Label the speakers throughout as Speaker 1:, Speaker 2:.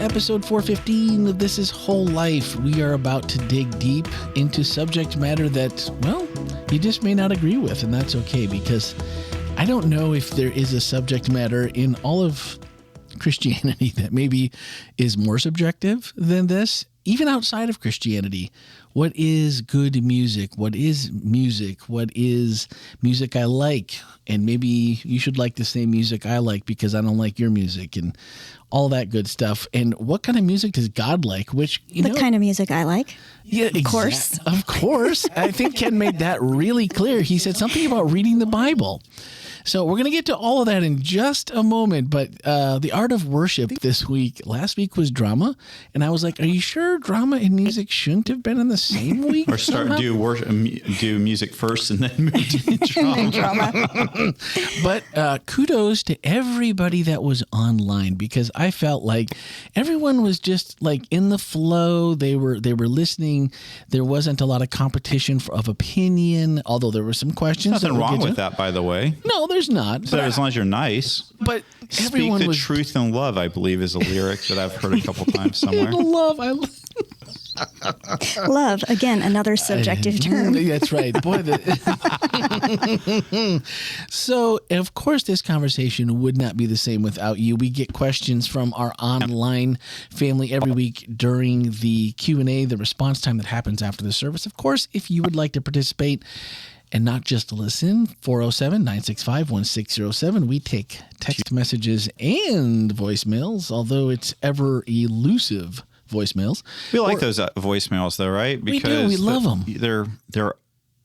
Speaker 1: episode 415 of This Is Whole Life. We are about to dig deep into subject matter that, well, you just may not agree with, and that's okay, because I don't know if there is a subject matter in all of Christianity that maybe is more subjective than this. Even outside of Christianity, what is good music? What is music? What is music I like? And maybe you should like the same music I like because I don't like your music, and all that good stuff. And what kind of music does God like? Which,
Speaker 2: the kind of music I like.
Speaker 1: Yeah,
Speaker 2: of course.
Speaker 1: Of course. I think Ken made that really clear. He said something about reading the Bible. So we're going to get to all of that in just a moment. But the art of worship this week, last week was drama. And I was like, are you sure drama and music shouldn't have been in the same week?
Speaker 3: Or do music first and then move to drama.
Speaker 1: But kudos to everybody that was online, because I felt like everyone was just like in the flow. They were listening. There wasn't a lot of competition of opinion, although there were some questions.
Speaker 3: Nothing wrong with that, by the way.
Speaker 1: No, there's not.
Speaker 3: So as long as you're nice.
Speaker 1: But
Speaker 3: speak the truth in love, I believe, is a lyric that I've heard a couple times somewhere.
Speaker 1: Love.
Speaker 2: Love, again, another subjective term.
Speaker 1: That's right. Boy, So, of course, this conversation would not be the same without you. We get questions from our online family every week during the Q&A, the response time that happens after the service. Of course, if you would like to participate and not just listen, 407-965-1607. We take text messages and voicemails, although it's ever elusive voicemails.
Speaker 3: We like those voicemails, though, right?
Speaker 1: Because we love them.
Speaker 3: They're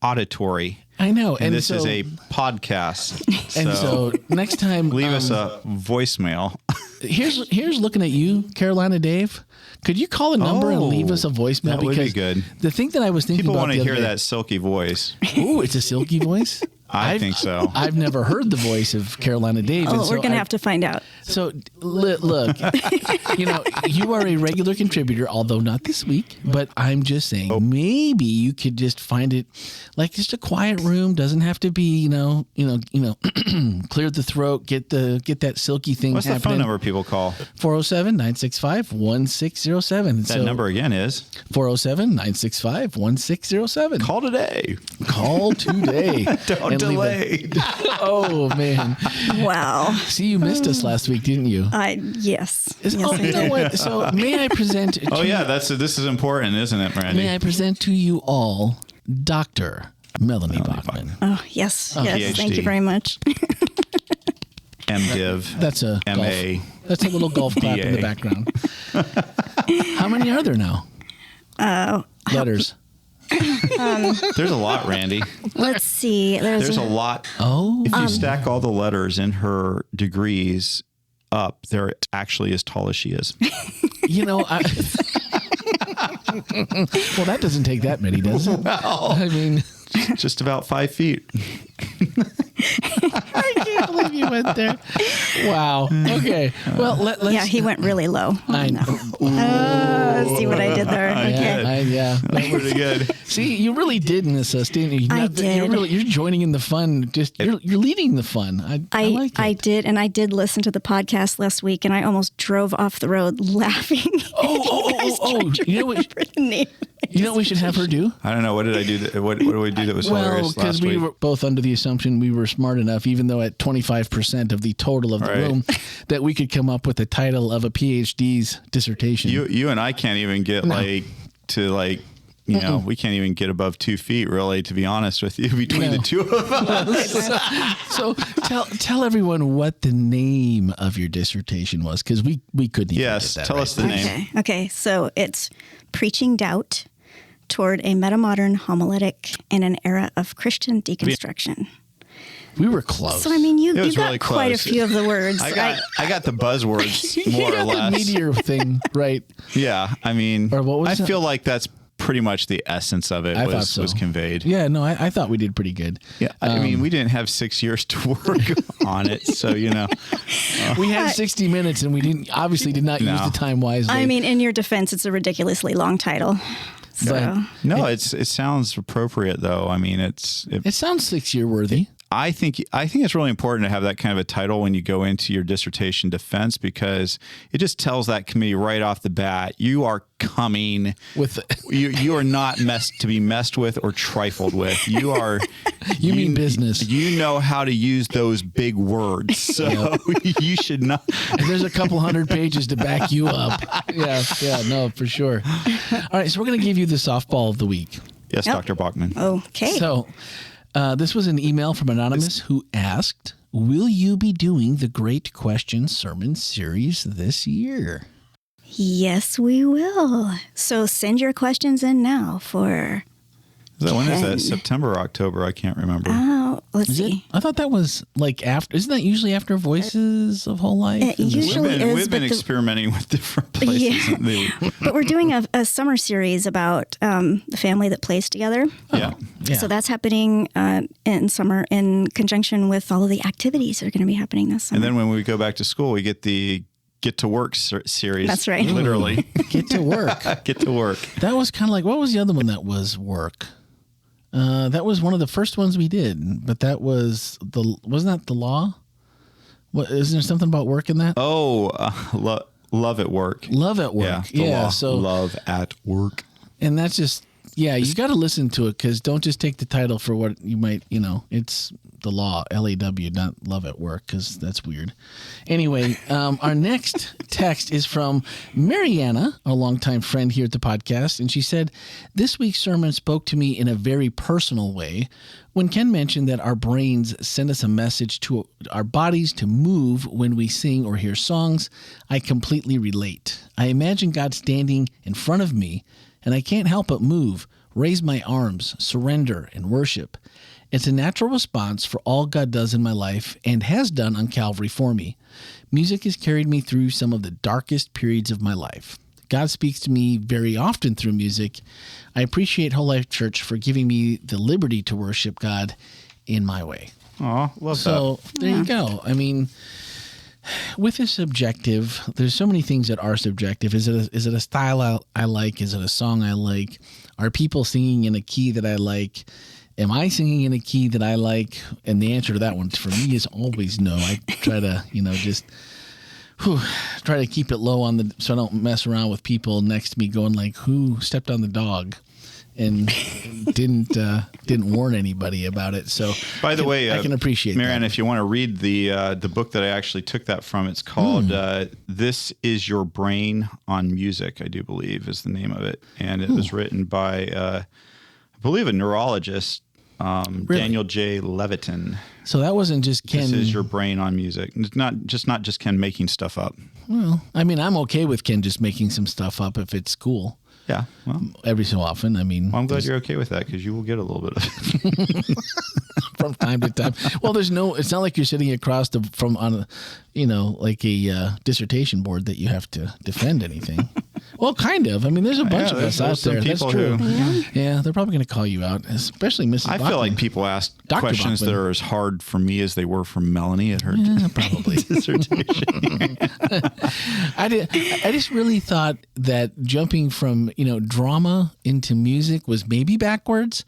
Speaker 3: auditory.
Speaker 1: I know.
Speaker 3: And this is a podcast.
Speaker 1: And so next time,
Speaker 3: leave us a voicemail.
Speaker 1: Here's looking at you, Carolina Dave. Could you call a number and leave us a voicemail?
Speaker 3: That would be good.
Speaker 1: The thing that I was thinking
Speaker 3: People
Speaker 1: about
Speaker 3: want to hear that silky voice.
Speaker 1: Ooh, it's a silky voice?
Speaker 3: I think so.
Speaker 1: I've never heard the voice of Carolina Dave.
Speaker 2: Oh, we're going to have to find out.
Speaker 1: So, look, you are a regular contributor, although not this week, but I'm just saying maybe you could just find it like just a quiet room. Doesn't have to be, clear the throat, get that silky thing
Speaker 3: What's
Speaker 1: happening.
Speaker 3: the phone number people call?
Speaker 1: 407-965-1607.
Speaker 3: That number again is?
Speaker 1: 407-965-1607.
Speaker 3: Call today.
Speaker 1: Call today.
Speaker 3: Don't delay.
Speaker 1: Oh, man.
Speaker 2: Wow.
Speaker 1: See, you missed us last week, didn't you?
Speaker 2: Yes.
Speaker 1: You know what? So may I present
Speaker 3: this is important, isn't it, Randy?
Speaker 1: May I present to you all Dr. Melanie Bachman.
Speaker 2: Oh, yes. Yes.
Speaker 3: PhD.
Speaker 2: Thank you very much.
Speaker 3: MDiv.
Speaker 1: That's a
Speaker 3: MA.
Speaker 1: That's a little golf clap in the background. How many are there now? Letters.
Speaker 3: There's a lot, Randy.
Speaker 2: Let's see.
Speaker 3: There's a lot.
Speaker 1: Oh.
Speaker 3: If you stack all the letters in her degrees up, they're actually as tall as she is.
Speaker 1: Well, that doesn't take that many, does it?
Speaker 3: Well,
Speaker 1: I mean,
Speaker 3: just about 5 feet.
Speaker 1: I can't believe you went there. Wow. Okay. Well, let's.
Speaker 2: Yeah, he went really low.
Speaker 1: I know.
Speaker 2: See what I did there? Okay.
Speaker 1: Yeah.
Speaker 3: That's pretty good.
Speaker 1: See, you really did in this, Stanley.
Speaker 2: I did.
Speaker 1: You're joining in the fun. You're leading the fun. I like it.
Speaker 2: I did, and I did listen to the podcast last week, and I almost drove off the road laughing.
Speaker 1: Oh! You know what? You know what we should have her do?
Speaker 3: I don't know. What did I do? What did we do that was hilarious last week?
Speaker 1: Because we were both under the assumption we were smart enough, even though at 25% of the total of the room, that we could come up with the title of a PhD's dissertation.
Speaker 3: You and I can't even get we can't even get above 2 feet, really, to be honest with you, between the two of us.
Speaker 1: So tell everyone what the name of your dissertation was, because we couldn't even get that
Speaker 3: tell us the name.
Speaker 2: Okay, so it's Preaching Doubt Toward a Metamodern Homiletic in an Era of Christian Deconstruction.
Speaker 1: We were close.
Speaker 2: So, I mean, you got
Speaker 3: really
Speaker 2: quite a few of the words.
Speaker 3: I got the buzzwords, more or less.
Speaker 1: The meteor thing, right?
Speaker 3: Yeah, I mean,
Speaker 1: or what was
Speaker 3: I feel like that's pretty much the essence of it was conveyed.
Speaker 1: Yeah, no, I thought we did pretty good.
Speaker 3: Yeah, I mean, we didn't have 6 years to work on it, so we
Speaker 1: had 60 minutes, and we did not use the time wisely.
Speaker 2: I mean, in your defense, it's a ridiculously long title. So.
Speaker 3: But, no, it sounds appropriate though. I mean, it
Speaker 1: sounds 6-year worthy.
Speaker 3: I think it's really important to have that kind of a title when you go into your dissertation defense, because it just tells that committee right off the bat, you are coming
Speaker 1: with
Speaker 3: you are not to be messed with or trifled with. You are
Speaker 1: you mean business.
Speaker 3: You know how to use those big words, so you should not.
Speaker 1: And there's a couple hundred pages to back you up. Yeah, no, for sure. All right, so we're going to give you the softball of the week.
Speaker 3: Yes, Dr. Bachman.
Speaker 2: Okay.
Speaker 1: So this was an email from Anonymous who asked, will you be doing the Great Question Sermon Series this year?
Speaker 2: Yes, we will. So send your questions in now for...
Speaker 3: When is that? September or October? I can't remember.
Speaker 2: Let's see.
Speaker 1: I thought that was like after. Isn't that usually after Voices of Whole Life?
Speaker 2: It usually is.
Speaker 3: We've been experimenting with different places.
Speaker 2: Yeah. But we're doing a summer series about the family that plays together.
Speaker 3: Yeah.
Speaker 2: So that's happening in summer in conjunction with all of the activities that are going to be happening this summer.
Speaker 3: And then when we go back to school, we get the Get to Work series.
Speaker 2: That's right.
Speaker 3: Literally.
Speaker 1: Get to Work.
Speaker 3: Get to Work.
Speaker 1: That was kind of like, what was the other one that was work? That was one of the first ones we did, but that was wasn't that the law? What, isn't there something about work in that?
Speaker 3: Oh, Love at Work.
Speaker 1: Love at Work.
Speaker 3: Yeah.
Speaker 1: So
Speaker 3: Love at Work.
Speaker 1: And that's just, you got to listen to it, because don't just take the title for what you might, it's the law, LAW, not Love at Work, because that's weird. Anyway, our next text is from Mariana, a longtime friend here at the podcast, and she said, this week's sermon spoke to me in a very personal way. When Ken mentioned that our brains send us a message to our bodies to move when we sing or hear songs, I completely relate. I imagine God standing in front of me, and I can't help but move, raise my arms, surrender, and worship. It's a natural response for all God does in my life and has done on Calvary for me. Music has carried me through some of the darkest periods of my life. God speaks to me very often through music. I appreciate Whole Life Church for giving me the liberty to worship God in my way.
Speaker 3: Oh, love that.
Speaker 1: So there you go. I mean, with a subjective, there's so many things that are subjective. Is it a style I like? Is it a song I like? Are people singing in a key that I like? Am I singing in a key that I like? And the answer to that one for me is always no. I try to, just try to keep it low so I don't mess around with people next to me going like, who stepped on the dog? And didn't warn anybody about it. So,
Speaker 3: by the way,
Speaker 1: I can appreciate
Speaker 3: Marianne,
Speaker 1: that.
Speaker 3: if you want to read the book that I actually took that from, it's called "This Is Your Brain on Music," I do believe is the name of it, and it was written by I believe a neurologist,
Speaker 1: Really?
Speaker 3: Daniel J. Levitin.
Speaker 1: So that wasn't just Ken.
Speaker 3: This is your brain on music. It's not just Ken making stuff up.
Speaker 1: Well, I mean, I'm okay with Ken just making some stuff up if it's cool.
Speaker 3: Yeah, well,
Speaker 1: every so often. I mean,
Speaker 3: well, I'm glad you're okay with that, because you will get a little bit of it
Speaker 1: from time to time. Well, it's not like you're sitting across from on like a dissertation board that you have to defend anything. Well, kind of. I mean, there's a bunch of us out there. That's true. Yeah, they're probably going to call you out, especially Mrs.
Speaker 3: I feel like people ask
Speaker 1: Dr.
Speaker 3: questions
Speaker 1: Bachman.
Speaker 3: that are as hard for me as they were for Melanie at her
Speaker 1: probably
Speaker 3: dissertation.
Speaker 1: I just really thought that jumping from drama into music was maybe backwards,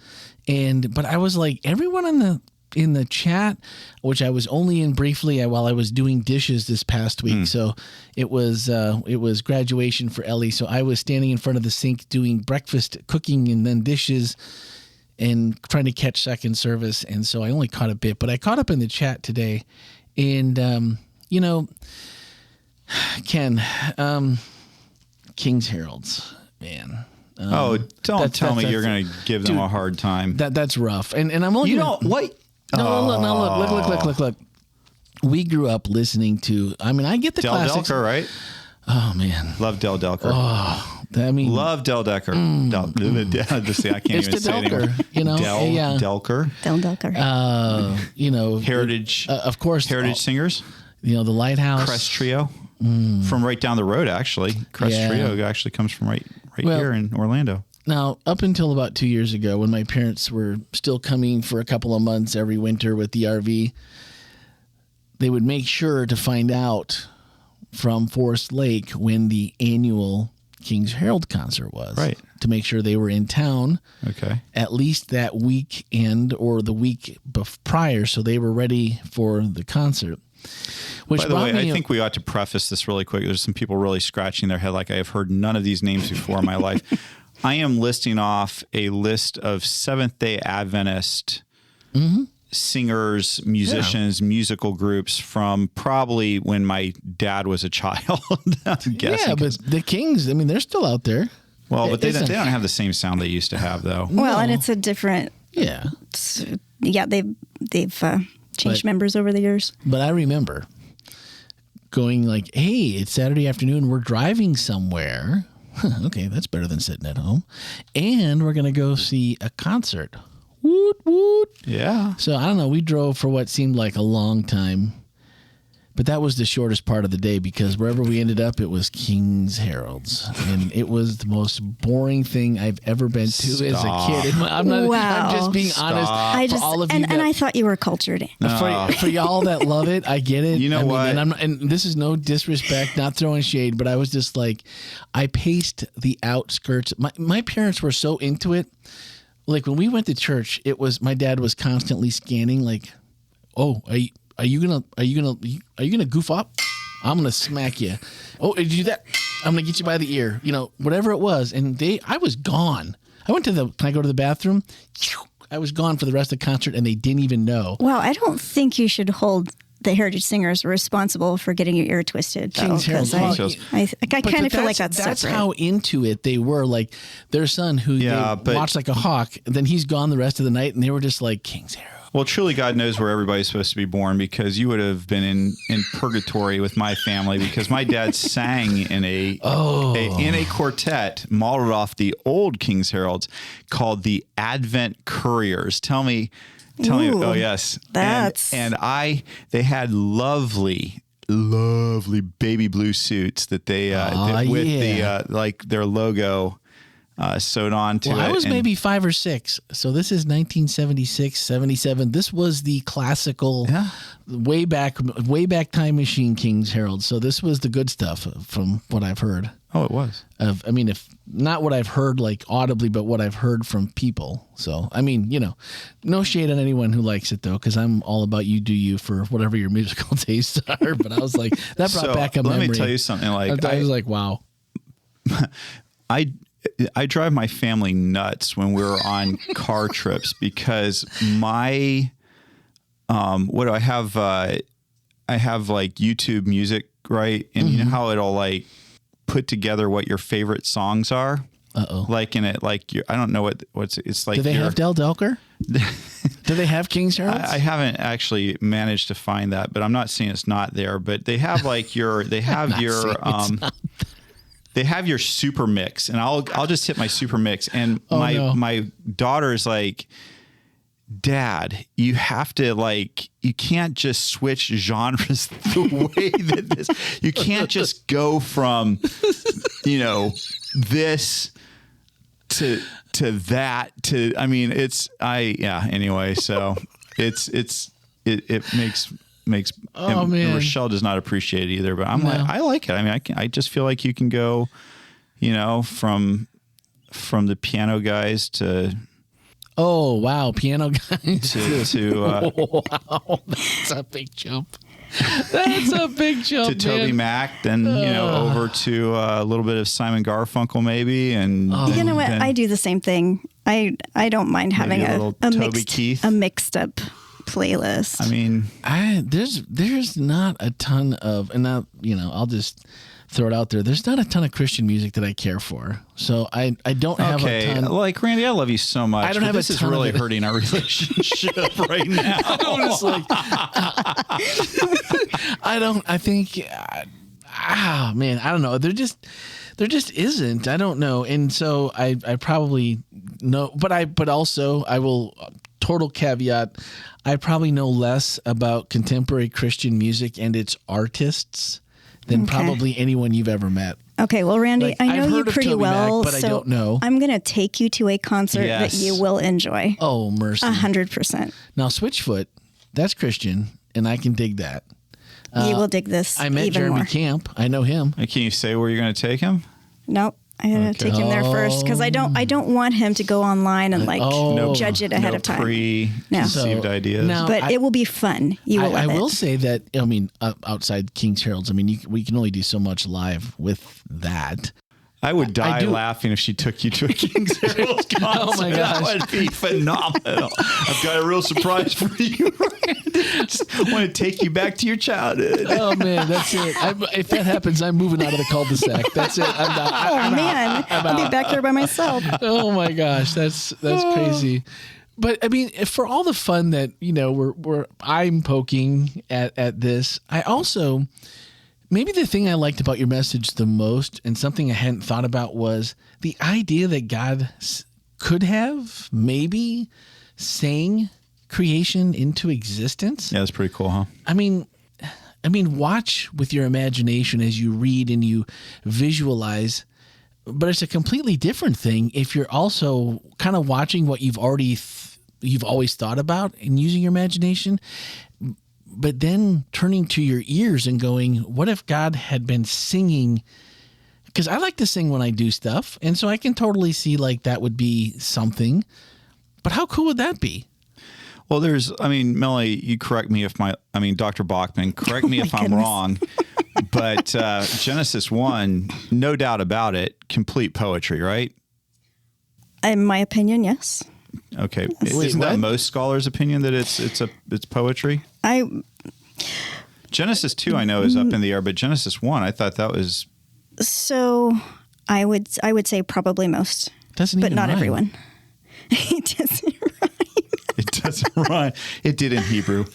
Speaker 1: but I was like, everyone in the chat, which I was only in briefly while I was doing dishes this past week. So it was graduation for Ellie. So I was standing in front of the sink doing breakfast, cooking, and then dishes, and trying to catch second service. And so I only caught a bit, but I caught up in the chat today. And, Ken, King's Heralds, man.
Speaker 3: Don't tell me you're going to give them a hard time.
Speaker 1: That's rough. And I'm only
Speaker 3: what?
Speaker 1: No, look. We grew up listening to, I get the
Speaker 3: Del
Speaker 1: classics.
Speaker 3: Delker, right?
Speaker 1: Oh, man.
Speaker 3: Love Del Delker.
Speaker 1: Oh,
Speaker 3: love Del Delker. I can't even say it anymore. Del Delker.
Speaker 2: Del Delker.
Speaker 3: Heritage.
Speaker 1: Of course.
Speaker 3: Heritage singers.
Speaker 1: The Lighthouse.
Speaker 3: Crest Trio. From right down the road, actually. Crest Trio actually comes from right here in Orlando.
Speaker 1: Now, up until about 2 years ago, when my parents were still coming for a couple of months every winter with the RV, they would make sure to find out from Forest Lake when the annual King's Herald concert was.
Speaker 3: Right.
Speaker 1: To make sure they were in town.
Speaker 3: Okay.
Speaker 1: At least that weekend or the week prior, so they were ready for the concert. Which
Speaker 3: By the way, I think we ought to preface this really quick. There's some people really scratching their head like I have heard none of these names before in my life. I am listing off a list of Seventh-day Adventist singers, musicians, musical groups from probably when my dad was a child. I'm guessing.
Speaker 1: Yeah, but the Kings, I mean, they're still out there.
Speaker 3: Well, but they don't have the same sound they used to have, though.
Speaker 2: Well, and it's a different.
Speaker 1: Yeah.
Speaker 2: Yeah, they've changed members over the years.
Speaker 1: But I remember going like, hey, it's Saturday afternoon. We're driving somewhere. Okay, that's better than sitting at home. And we're going to go see a concert. Woot, woot.
Speaker 3: Yeah.
Speaker 1: So, I don't know. We drove for what seemed like a long time. But that was the shortest part of the day because wherever we ended up, it was King's Herald's. And it was the most boring thing I've ever been to as a kid. I'm just being honest. For all of you
Speaker 2: and I thought you were cultured.
Speaker 1: For y'all that love it, I get it.
Speaker 3: You know what?
Speaker 1: And this is no disrespect, not throwing shade, but I was just like, I paced the outskirts. My parents were so into it. Like when we went to church, it was my dad was constantly scanning. Like, oh, are you gonna goof up? I'm gonna smack you. Oh, did you do that? I'm gonna get you by the ear. You know, whatever it was. And I was gone. I went to can I go to the bathroom? I was gone for the rest of the concert, and they didn't even know.
Speaker 2: Well, I don't think you should hold the Heritage Singers responsible for getting your ear twisted.
Speaker 1: King's Herald.
Speaker 2: I kind of feel like that's
Speaker 1: separate.
Speaker 2: separate.
Speaker 1: How into it they were. Like their son, who they watched like a hawk, and then he's gone the rest of the night, and they were just like, King's Herald.
Speaker 3: Well, truly, God knows where everybody's supposed to be born because you would have been in purgatory with my family because my dad sang in a quartet modeled off the old King's Heralds called the Advent Couriers. Tell me. Oh yes, they had lovely baby blue suits that they with the like their logo. Sewed on to it.
Speaker 1: I was maybe 5 or 6. So this is 1976, 77. This was the classical way back time machine King's Herald. So this was the good stuff from what I've heard.
Speaker 3: Oh, it was.
Speaker 1: I mean, if not what I've heard like audibly, but what I've heard from people. So, I mean, no shade on anyone who likes it though, because I'm all about you do you for whatever your musical tastes are. But I was like, that brought back a memory.
Speaker 3: Let me tell you something. Like
Speaker 1: I was like, wow.
Speaker 3: I drive my family nuts when we're on car trips because my what do I have? I have like YouTube music, right? And you know how it'll like put together what your favorite songs are. Like in it, like I don't know what's it's like.
Speaker 1: Do they have Del Delker? Do they have King's Herald?
Speaker 3: I haven't actually managed to find that, but I'm not saying it's not there. But they have like they have your super mix, and I'll just hit my super mix, and my daughter's like, Dad, you have to you can't just switch genres the way that this. You can't just go from, this to that to. I mean, Anyway, so it makes and Rochelle does not appreciate it either, but I'm like, I like it. I mean, I just feel like you can go, from the piano guys to
Speaker 1: piano guys
Speaker 3: to
Speaker 1: wow, that's a big jump. That's a big jump
Speaker 3: to Toby Mac, then over to a little bit of Simon Garfunkel maybe, and
Speaker 2: you know what? I do the same thing. I don't mind having a mixed up playlist.
Speaker 3: I mean,
Speaker 1: there's not a ton of, and now I'll just throw it out there. There's not a ton of Christian music that I care for, so I don't have a ton.
Speaker 3: Like Randy, I love you so much.
Speaker 1: I don't have
Speaker 3: this is really hurting our relationship right now.
Speaker 1: I don't know. There just isn't. I don't know, and so I probably know, but also I will. Total caveat, I probably know less about contemporary Christian music and its artists than probably anyone you've ever met.
Speaker 2: Okay, well, Randy, I know you pretty well,
Speaker 1: Mac, but
Speaker 2: so
Speaker 1: I don't know.
Speaker 2: I'm going to take you to a concert that you will enjoy.
Speaker 1: Oh, mercy.
Speaker 2: 100%.
Speaker 1: Now, Switchfoot, that's Christian, and I can dig that.
Speaker 2: You will dig this.
Speaker 1: I met Jeremy
Speaker 2: more.
Speaker 1: Camp. I know him.
Speaker 3: Can you say where you're going to take him?
Speaker 2: Nope. I gotta take him there first because I don't want him to go online and judge it ahead of time.
Speaker 3: Preconceived ideas.
Speaker 1: Now,
Speaker 2: But it will be fun. You will love
Speaker 1: I
Speaker 2: it.
Speaker 1: will say that, I mean, outside King's Heralds, I mean, we can only do so much live with that.
Speaker 3: I would die laughing if she took you to a King's Herald concert.
Speaker 1: Oh my gosh.
Speaker 3: That would be phenomenal. I've got a real surprise for you, Randy. Just want to take you back to your childhood.
Speaker 1: Oh man, that's it. If that happens, I'm moving out of the cul-de-sac. That's it.
Speaker 2: I'll be back there by myself.
Speaker 1: Oh my gosh, that's crazy. But I mean, for all the fun that I'm poking at this, I also. Maybe the thing I liked about your message the most, and something I hadn't thought about, was the idea that God could have maybe sang creation into existence.
Speaker 3: Yeah, that's pretty cool, huh?
Speaker 1: I mean, watch with your imagination as you read and you visualize, but it's a completely different thing if you're also kind of watching what you've always thought about and using your imagination. But then turning to your ears and going, what if God had been singing? Because I like to sing when I do stuff. And so I can totally see like that would be something. But how cool would that be?
Speaker 3: Well, Melanie, you correct me Dr. Bachman, correct me if I'm wrong. But Genesis 1, no doubt about it, complete poetry, right?
Speaker 2: In my opinion, yes.
Speaker 3: Okay.
Speaker 1: Wait,
Speaker 3: Isn't that
Speaker 1: what?
Speaker 3: most scholars' opinion that it's poetry? Genesis 2 I know is up in the air, but Genesis 1 I thought that was.
Speaker 2: So I would say probably most,
Speaker 1: Doesn't
Speaker 2: but
Speaker 1: even
Speaker 2: not
Speaker 1: rhyme.
Speaker 2: everyone. It doesn't rhyme.
Speaker 3: It doesn't rhyme. It did in Hebrew.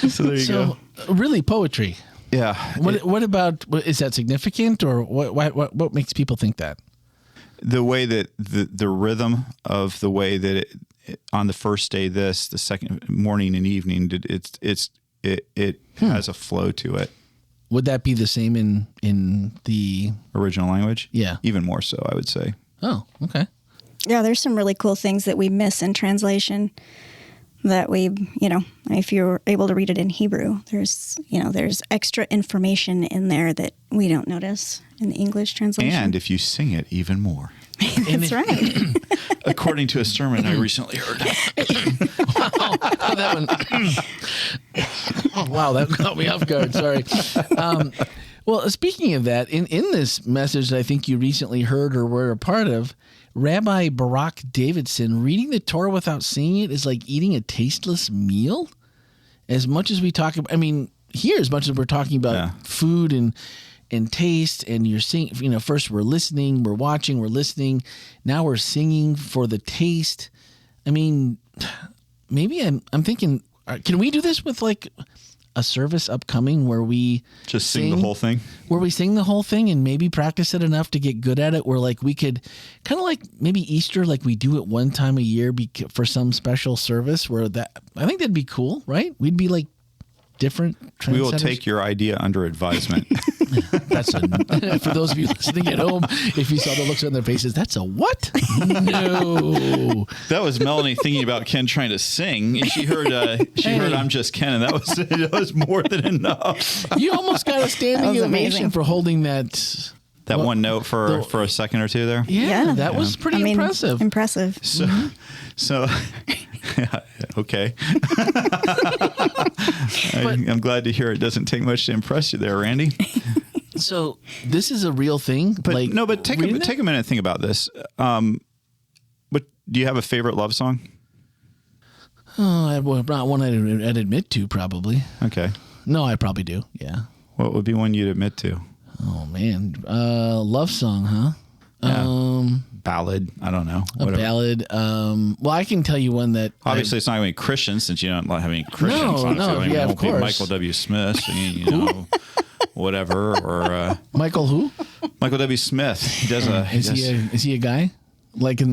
Speaker 3: So there you go.
Speaker 1: Really poetry.
Speaker 3: Yeah.
Speaker 1: What about, is that significant, or what makes people think that?
Speaker 3: The way that the rhythm of the way that it on the first day, the second morning and evening, it has a flow to it.
Speaker 1: Would that be the same in the
Speaker 3: Original language?
Speaker 1: Yeah.
Speaker 3: Even more so, I would say.
Speaker 1: Oh, okay.
Speaker 2: Yeah, there's some really cool things that we miss in translation that if you're able to read it in Hebrew, there's extra information in there that we don't notice in the English translation.
Speaker 3: And if you sing it, even more.
Speaker 2: That's right.
Speaker 3: According to a sermon I recently heard.
Speaker 1: Wow, that caught me off guard. Sorry. Well, speaking of that, in this message that I think you recently heard or were a part of, Rabbi Barak Davidson, reading the Torah without singing it is like eating a tasteless meal. As much as we talk about, here, as much as we're talking about food and taste, and you're singing, first we're listening, we're watching, we're listening. Now we're singing for the taste. Maybe I'm thinking, can we do this with like a service upcoming where we
Speaker 3: just sing the whole thing? Where we
Speaker 1: sing the whole thing and maybe practice it enough to get good at it, where like we could kind of like maybe Easter, like we do it one time a year for some special service where I think that'd be cool, right? We'd be like different trendsetters.
Speaker 3: We will take your idea under advisement.
Speaker 1: That's for those of you listening at home, if you saw the looks on their faces, that's a what? No.
Speaker 3: That was Melanie thinking about Ken trying to sing, and she heard I'm just Ken, and that was more than enough.
Speaker 1: You almost got a standing ovation for holding that
Speaker 3: one note for a second or two there.
Speaker 1: Yeah, that was pretty impressive.
Speaker 2: Impressive.
Speaker 3: So okay. I'm glad to hear it doesn't take much to impress you there, Randy.
Speaker 1: So this is a real thing.
Speaker 3: But take a minute and think about this. But do you have a favorite love song?
Speaker 1: Oh, not one I'd admit to, probably.
Speaker 3: Okay.
Speaker 1: No, I probably do. Yeah.
Speaker 3: What would be one you'd admit to?
Speaker 1: Oh man, love song, huh?
Speaker 3: Yeah. Ballad. I don't know.
Speaker 1: Whatever. A ballad. Well, I can tell you one that
Speaker 3: obviously it's not going to be Christian, since you don't have any Christians.
Speaker 1: No, yeah, of course.
Speaker 3: Michael W. Smith singing, whatever, or
Speaker 1: Michael who?
Speaker 3: Michael W. Smith. He does
Speaker 1: is he a guy like on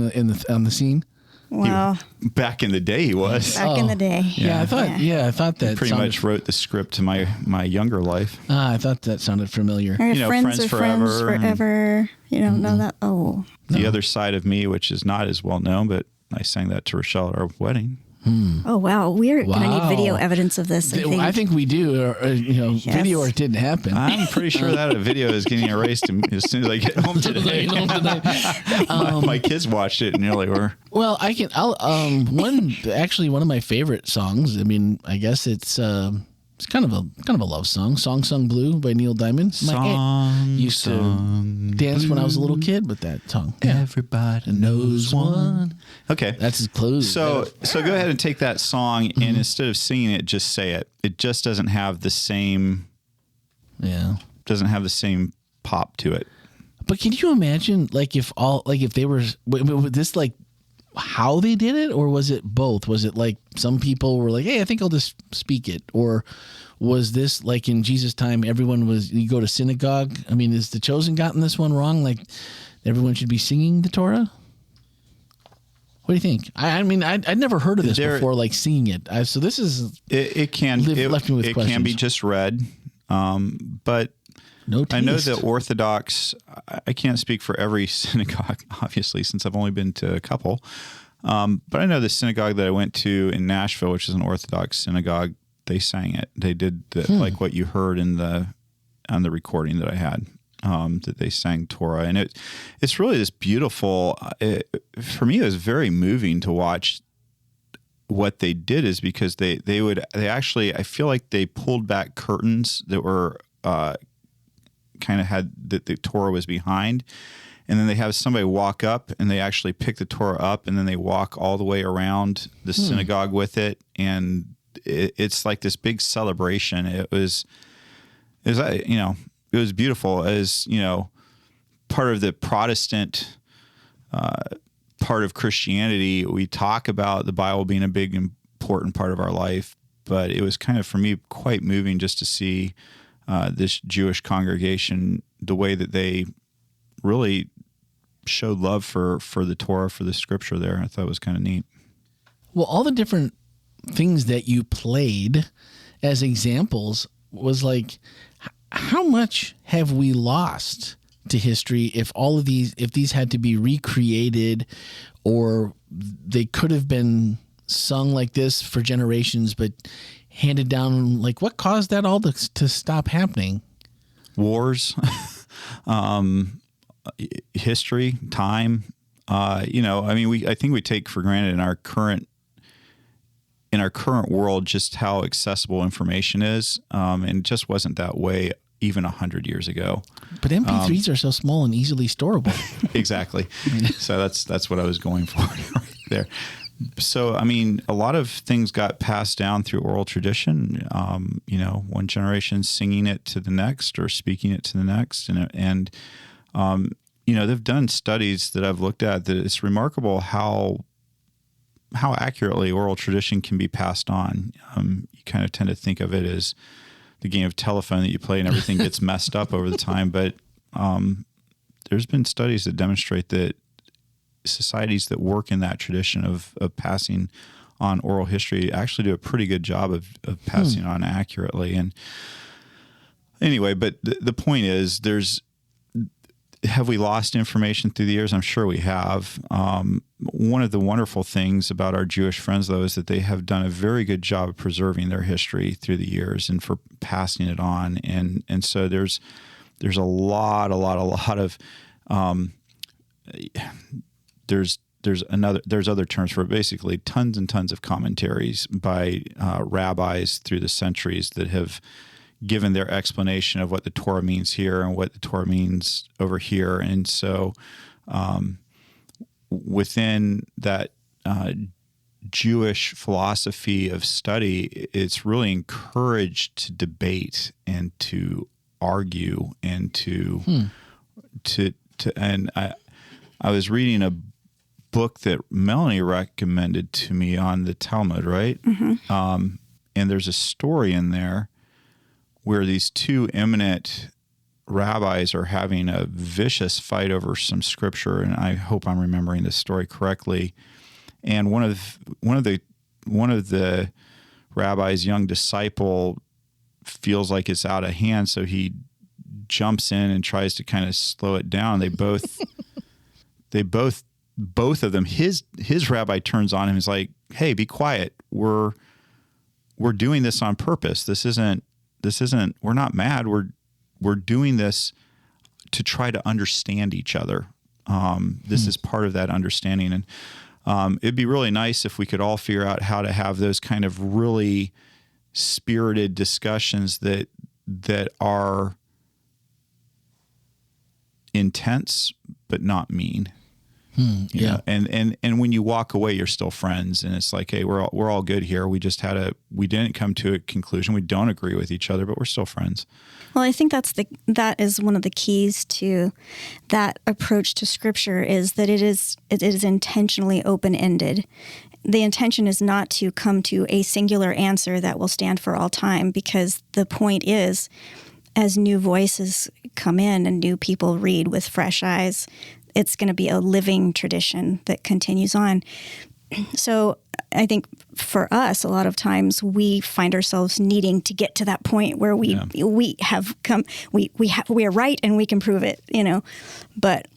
Speaker 1: the scene?
Speaker 2: Wow.
Speaker 3: Back in the day, he was.
Speaker 2: Back in the day.
Speaker 1: Yeah, I thought that
Speaker 3: he pretty much wrote the script to my younger life.
Speaker 1: I thought that sounded familiar.
Speaker 2: Friends forever. You don't know that? Oh.
Speaker 3: The Other Side of Me, which is not as well known, but I sang that to Rochelle at our wedding.
Speaker 2: Oh, wow. We're going to need video evidence of this,
Speaker 1: I think we do. Or,
Speaker 2: Yes.
Speaker 1: video or it didn't happen.
Speaker 3: I'm pretty sure that video is getting erased as soon as I get home today. My kids watched it and nearly were.
Speaker 1: Well, one of my favorite songs. I mean, I guess it's kind of a love song. Song Sung Blue by Neil Diamond. My aunt used to dance when I was a little kid with that song.
Speaker 3: Yeah. Everybody knows one. Okay.
Speaker 1: That's as close.
Speaker 3: So go ahead and take that song and instead of singing it, just say it. It just doesn't have the same pop to it.
Speaker 1: But can you imagine if they were with this, like, how they did it, or was it both? Was it like some people were like, hey, I think I'll just speak it, or was this like in Jesus' time you go to synagogue? I mean, is the Chosen gotten this one wrong? Like everyone should be singing the Torah? What do you think? I mean, I'd never heard of this before, like singing it. So this is
Speaker 3: it can be just read, but
Speaker 1: no taste.
Speaker 3: I know that Orthodox, I can't speak for every synagogue, obviously, since I've only been to a couple. But I know the synagogue that I went to in Nashville, which is an Orthodox synagogue, they sang it. They did like what you heard on the recording that I had, that they sang Torah. And it's really this beautiful, for me, it was very moving to watch. What they did is because they actually, I feel like they pulled back curtains that were, kind of had that the Torah was behind, and then they have somebody walk up and they actually pick the Torah up and then they walk all the way around the synagogue with it, and it's like this big celebration. It was beautiful as part of the Protestant part of Christianity. We talk about the Bible being a big important part of our life, but it was kind of for me quite moving just to see this Jewish congregation, the way that they really showed love for the Torah, for the scripture there. I thought it was kind of neat.
Speaker 1: Well, all the different things that you played as examples was like, how much have we lost to history if these had to be recreated, or they could have been sung like this for generations, but handed down? Like, what caused that all to stop happening?
Speaker 3: Wars, history, time. I think we take for granted in our current world just how accessible information is, and it just wasn't that way even 100 years ago.
Speaker 1: But MP3s are so small and easily storable.
Speaker 3: Exactly. So that's what I was going for right there. So, I mean, a lot of things got passed down through oral tradition, one generation singing it to the next or speaking it to the next. And they've done studies that I've looked at that it's remarkable how accurately oral tradition can be passed on. You kind of tend to think of it as the game of telephone that you play and everything gets messed up over the time. But there's been studies that demonstrate that societies that work in that tradition of passing on oral history actually do a pretty good job of passing on accurately. And anyway, but the point is, have we lost information through the years? I'm sure we have. One of the wonderful things about our Jewish friends, though, is that they have done a very good job of preserving their history through the years and for passing it on. And so there's a lot of there's other terms for it, basically tons and tons of commentaries by rabbis through the centuries that have given their explanation of what the Torah means here and what the Torah means over here. And so within that Jewish philosophy of study, it's really encouraged to debate and to argue and and I was reading a book that Melanie recommended to me on the Talmud, right? Mm-hmm. And there's a story in there where these two eminent rabbis are having a vicious fight over some scripture, and I hope I'm remembering this story correctly. And one of the rabbi's young disciple feels like it's out of hand, so he jumps in and tries to kind of slow it down. They both both of them, his rabbi turns on him and is like, hey, be quiet. We're doing this on purpose. This isn't, we're not mad. We're doing this to try to understand each other. This is part of that understanding. And it'd be really nice if we could all figure out how to have those kind of really spirited discussions that are intense but not mean. You know? And when you walk away, you're still friends, and it's like, hey, we're all good here. We didn't come to a conclusion. We don't agree with each other, but we're still friends.
Speaker 2: Well, I think that is one of the keys to that approach to Scripture, is that it is intentionally open-ended. The intention is not to come to a singular answer that will stand for all time, because the point is, as new voices come in and new people read with fresh eyes, it's going to be a living tradition that continues on. So I think for us, a lot of times we find ourselves needing to get to that point where we have come, we are right and we can prove it, you know. But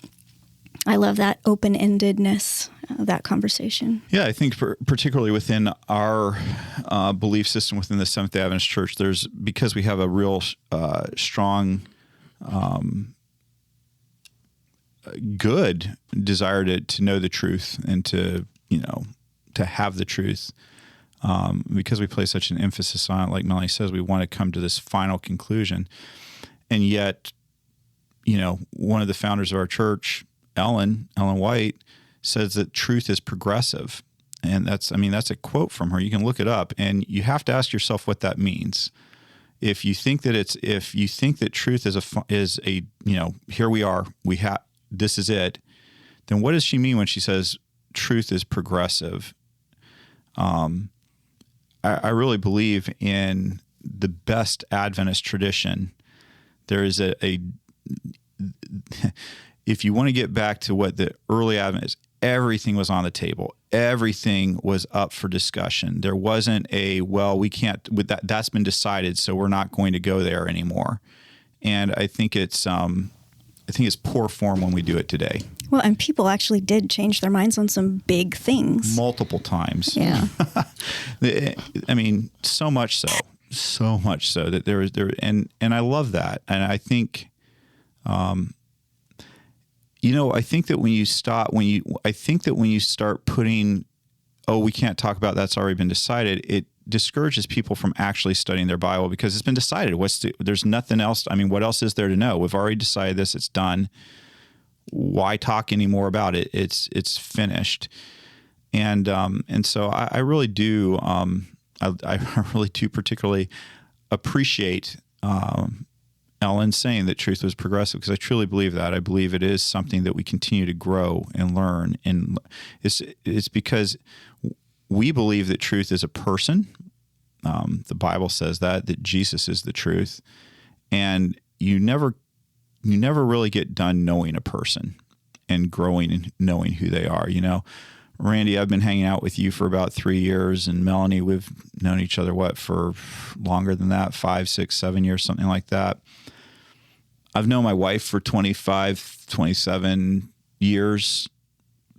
Speaker 2: I love that open-endedness of that conversation.
Speaker 3: Yeah, I think particularly within our belief system within the Seventh-day Adventist Church, because we have a real strong good desire to know the truth and to have the truth, because we place such an emphasis on it. Like Melanie says, we want to come to this final conclusion. And yet, one of the founders of our church, Ellen White, says that truth is progressive. And that's a quote from her. You can look it up, and you have to ask yourself what that means. If you think that truth is a here we are, this is it, then what does she mean when she says truth is progressive? I really believe in the best Adventist tradition. There is if you want to get back to what the early Adventists, everything was on the table. Everything was up for discussion. There wasn't we can't, with that's been decided, so we're not going to go there anymore. And I think it's poor form when we do it today.
Speaker 2: Well, and people actually did change their minds on some big things.
Speaker 3: Multiple times.
Speaker 2: Yeah.
Speaker 3: So much so that and I love that. And I think, I think that when you start putting, we can't talk about that's already been decided, it discourages people from actually studying their Bible, because it's been decided. There's nothing else. What else is there to know? We've already decided this. It's done. Why talk anymore about it? It's finished. And so I really do. I really do particularly appreciate Ellen saying that truth was progressive, because I truly believe that. I believe it is something that we continue to grow and learn, and it's because we believe that truth is a person. The Bible says that Jesus is the truth, and you never really get done knowing a person and growing and knowing who they are. Randy, I've been hanging out with you for about 3 years, and Melanie, we've known each other for longer than that, 5, 6, 7 years, something like that. I've known my wife for 25, 27 years,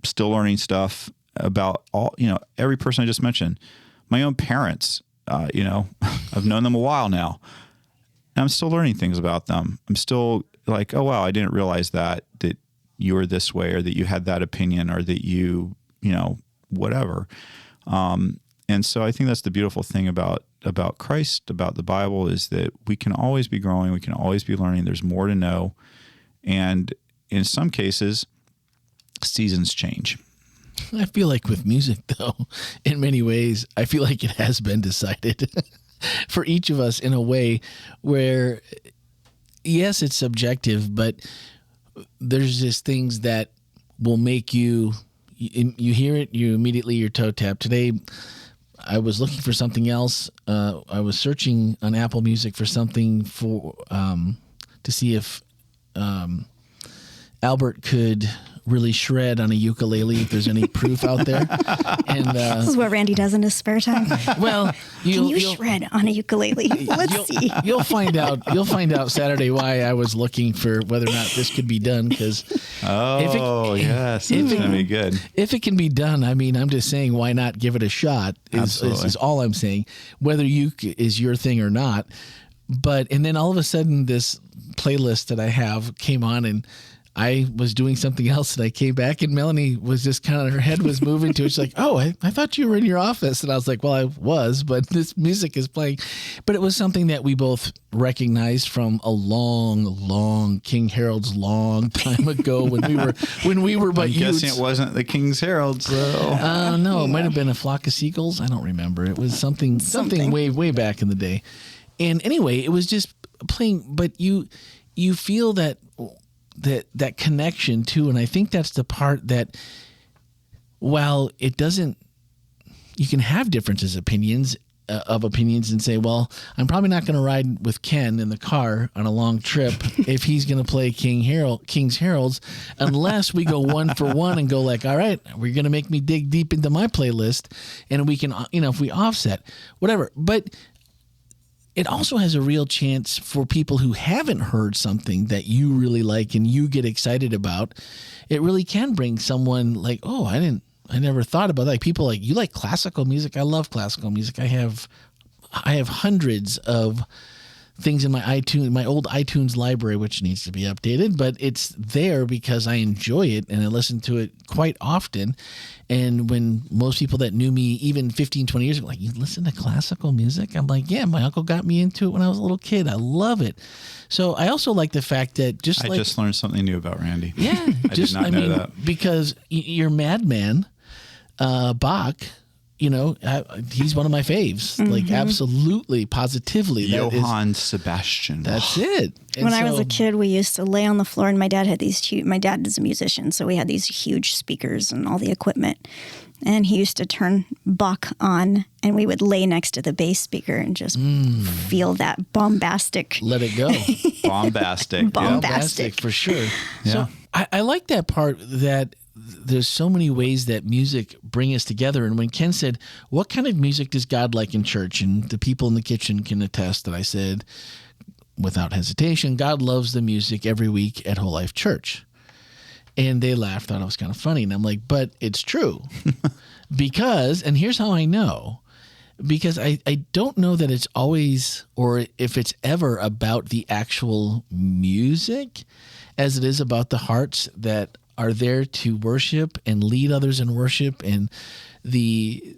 Speaker 3: still learning stuff about every person I just mentioned. My own parents, I've known them a while now, and I'm still learning things about them. I'm still like, oh, wow, I didn't realize that you were this way, or that you had that opinion, or that you whatever. And so I think that's the beautiful thing about Christ, about the Bible, is that we can always be growing. We can always be learning. There's more to know. And in some cases, seasons change.
Speaker 1: I feel like with music, though, in many ways, I feel like it has been decided for each of us in a way where, yes, it's subjective, but there's just things that will make you hear it, your toe tap. Today, I was looking for something else. I was searching on Apple Music for something to see if Albert could really shred on a ukulele if there's any proof out there. And
Speaker 2: This is what Randy does in his spare time.
Speaker 1: well,
Speaker 2: Can you shred on a ukulele? Let's see.
Speaker 1: You'll find out. You'll find out Saturday why I was looking for whether or not this could be done. Because
Speaker 3: yes, it's gonna be good.
Speaker 1: If it can be done, I mean, I'm just saying, why not give it a shot? Is all I'm saying. Whether uke is your thing or not. But and then all of a sudden, this playlist that I have came on, and I was doing something else, and I came back, and Melanie was just kind of, her head was moving to it. She's like, oh, I thought you were in your office. And I was like, well, I was, but this music is playing. But it was something that we both recognized from a long King Harold's long time ago when we were but
Speaker 3: I'm guessing it wasn't the King's Herald, so.
Speaker 1: No, it might have been a flock of seagulls. I don't remember. It was something way back in the day. And anyway, it was just playing, but you feel that connection too. And I think that's the part that, while it doesn't, you can have differences of opinions and say, well, I'm probably not going to ride with Ken in the car on a long trip if he's going to play King's Heralds, unless we go one for one and go like, all right, we're going to make me dig deep into my playlist, and we can, if we offset whatever. But it also has a real chance for people who haven't heard something that you really like and you get excited about. It really can bring someone like, oh, I never thought about that. Like people like, you like classical music? I love classical music. I have hundreds of things in my old iTunes library, which needs to be updated, but it's there because I enjoy it and I listen to it quite often. And when most people that knew me even 15, 20 years ago, like, you listen to classical music? I'm like, yeah, my uncle got me into it when I was a little kid. I love it. So I also like the fact that I just learned something new about Randy. Yeah. I did not know that. Because your madman, Bach, he's one of my faves. Mm-hmm. Like absolutely, positively.
Speaker 3: Johann Sebastian.
Speaker 1: That's it.
Speaker 2: And when I was a kid, we used to lay on the floor, and my dad had my dad is a musician, so we had these huge speakers and all the equipment. And he used to turn Bach on, and we would lay next to the bass speaker and just feel that bombastic.
Speaker 1: Let it go. Bombastic for sure. Yeah. So I like that part that there's so many ways that music bring us together. And when Ken said, what kind of music does God like in church? And the people in the kitchen can attest that I said, without hesitation, God loves the music every week at Whole Life Church. And they laughed, thought it was kind of funny. And I'm like, but it's true. Because, and here's how I know, because I don't know that it's always, or if it's ever about the actual music as it is about the hearts that are there to worship and lead others in worship, and the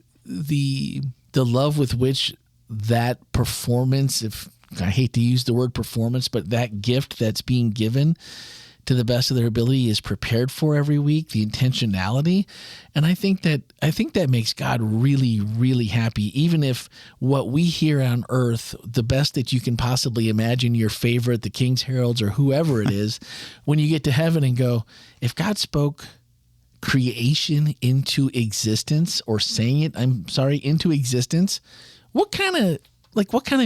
Speaker 1: love with which that performance, if I hate to use the word performance, but that gift that's being given to the best of their ability is prepared for every week, the intentionality. And I think that makes God really, really happy, even if what we hear on earth, the best that you can possibly imagine, your favorite, the King's Heralds or whoever it is, when you get to heaven and go, if God spoke creation into existence, or saying it, into existence, what kind of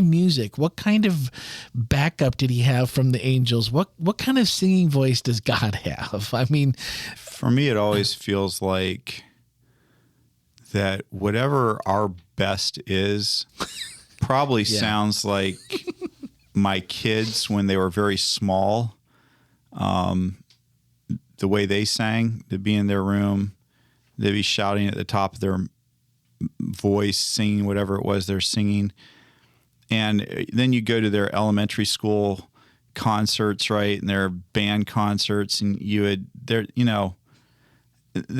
Speaker 1: music, what kind of backup did he have from the angels? What kind of singing voice does God have? I mean,
Speaker 3: for me, it always feels like that whatever our best is probably sounds like my kids when they were very small. The way they sang, they'd be in their room, they'd be shouting at the top of their voice, singing whatever it was they're singing. And then you go to their elementary school concerts, right? And their band concerts, and they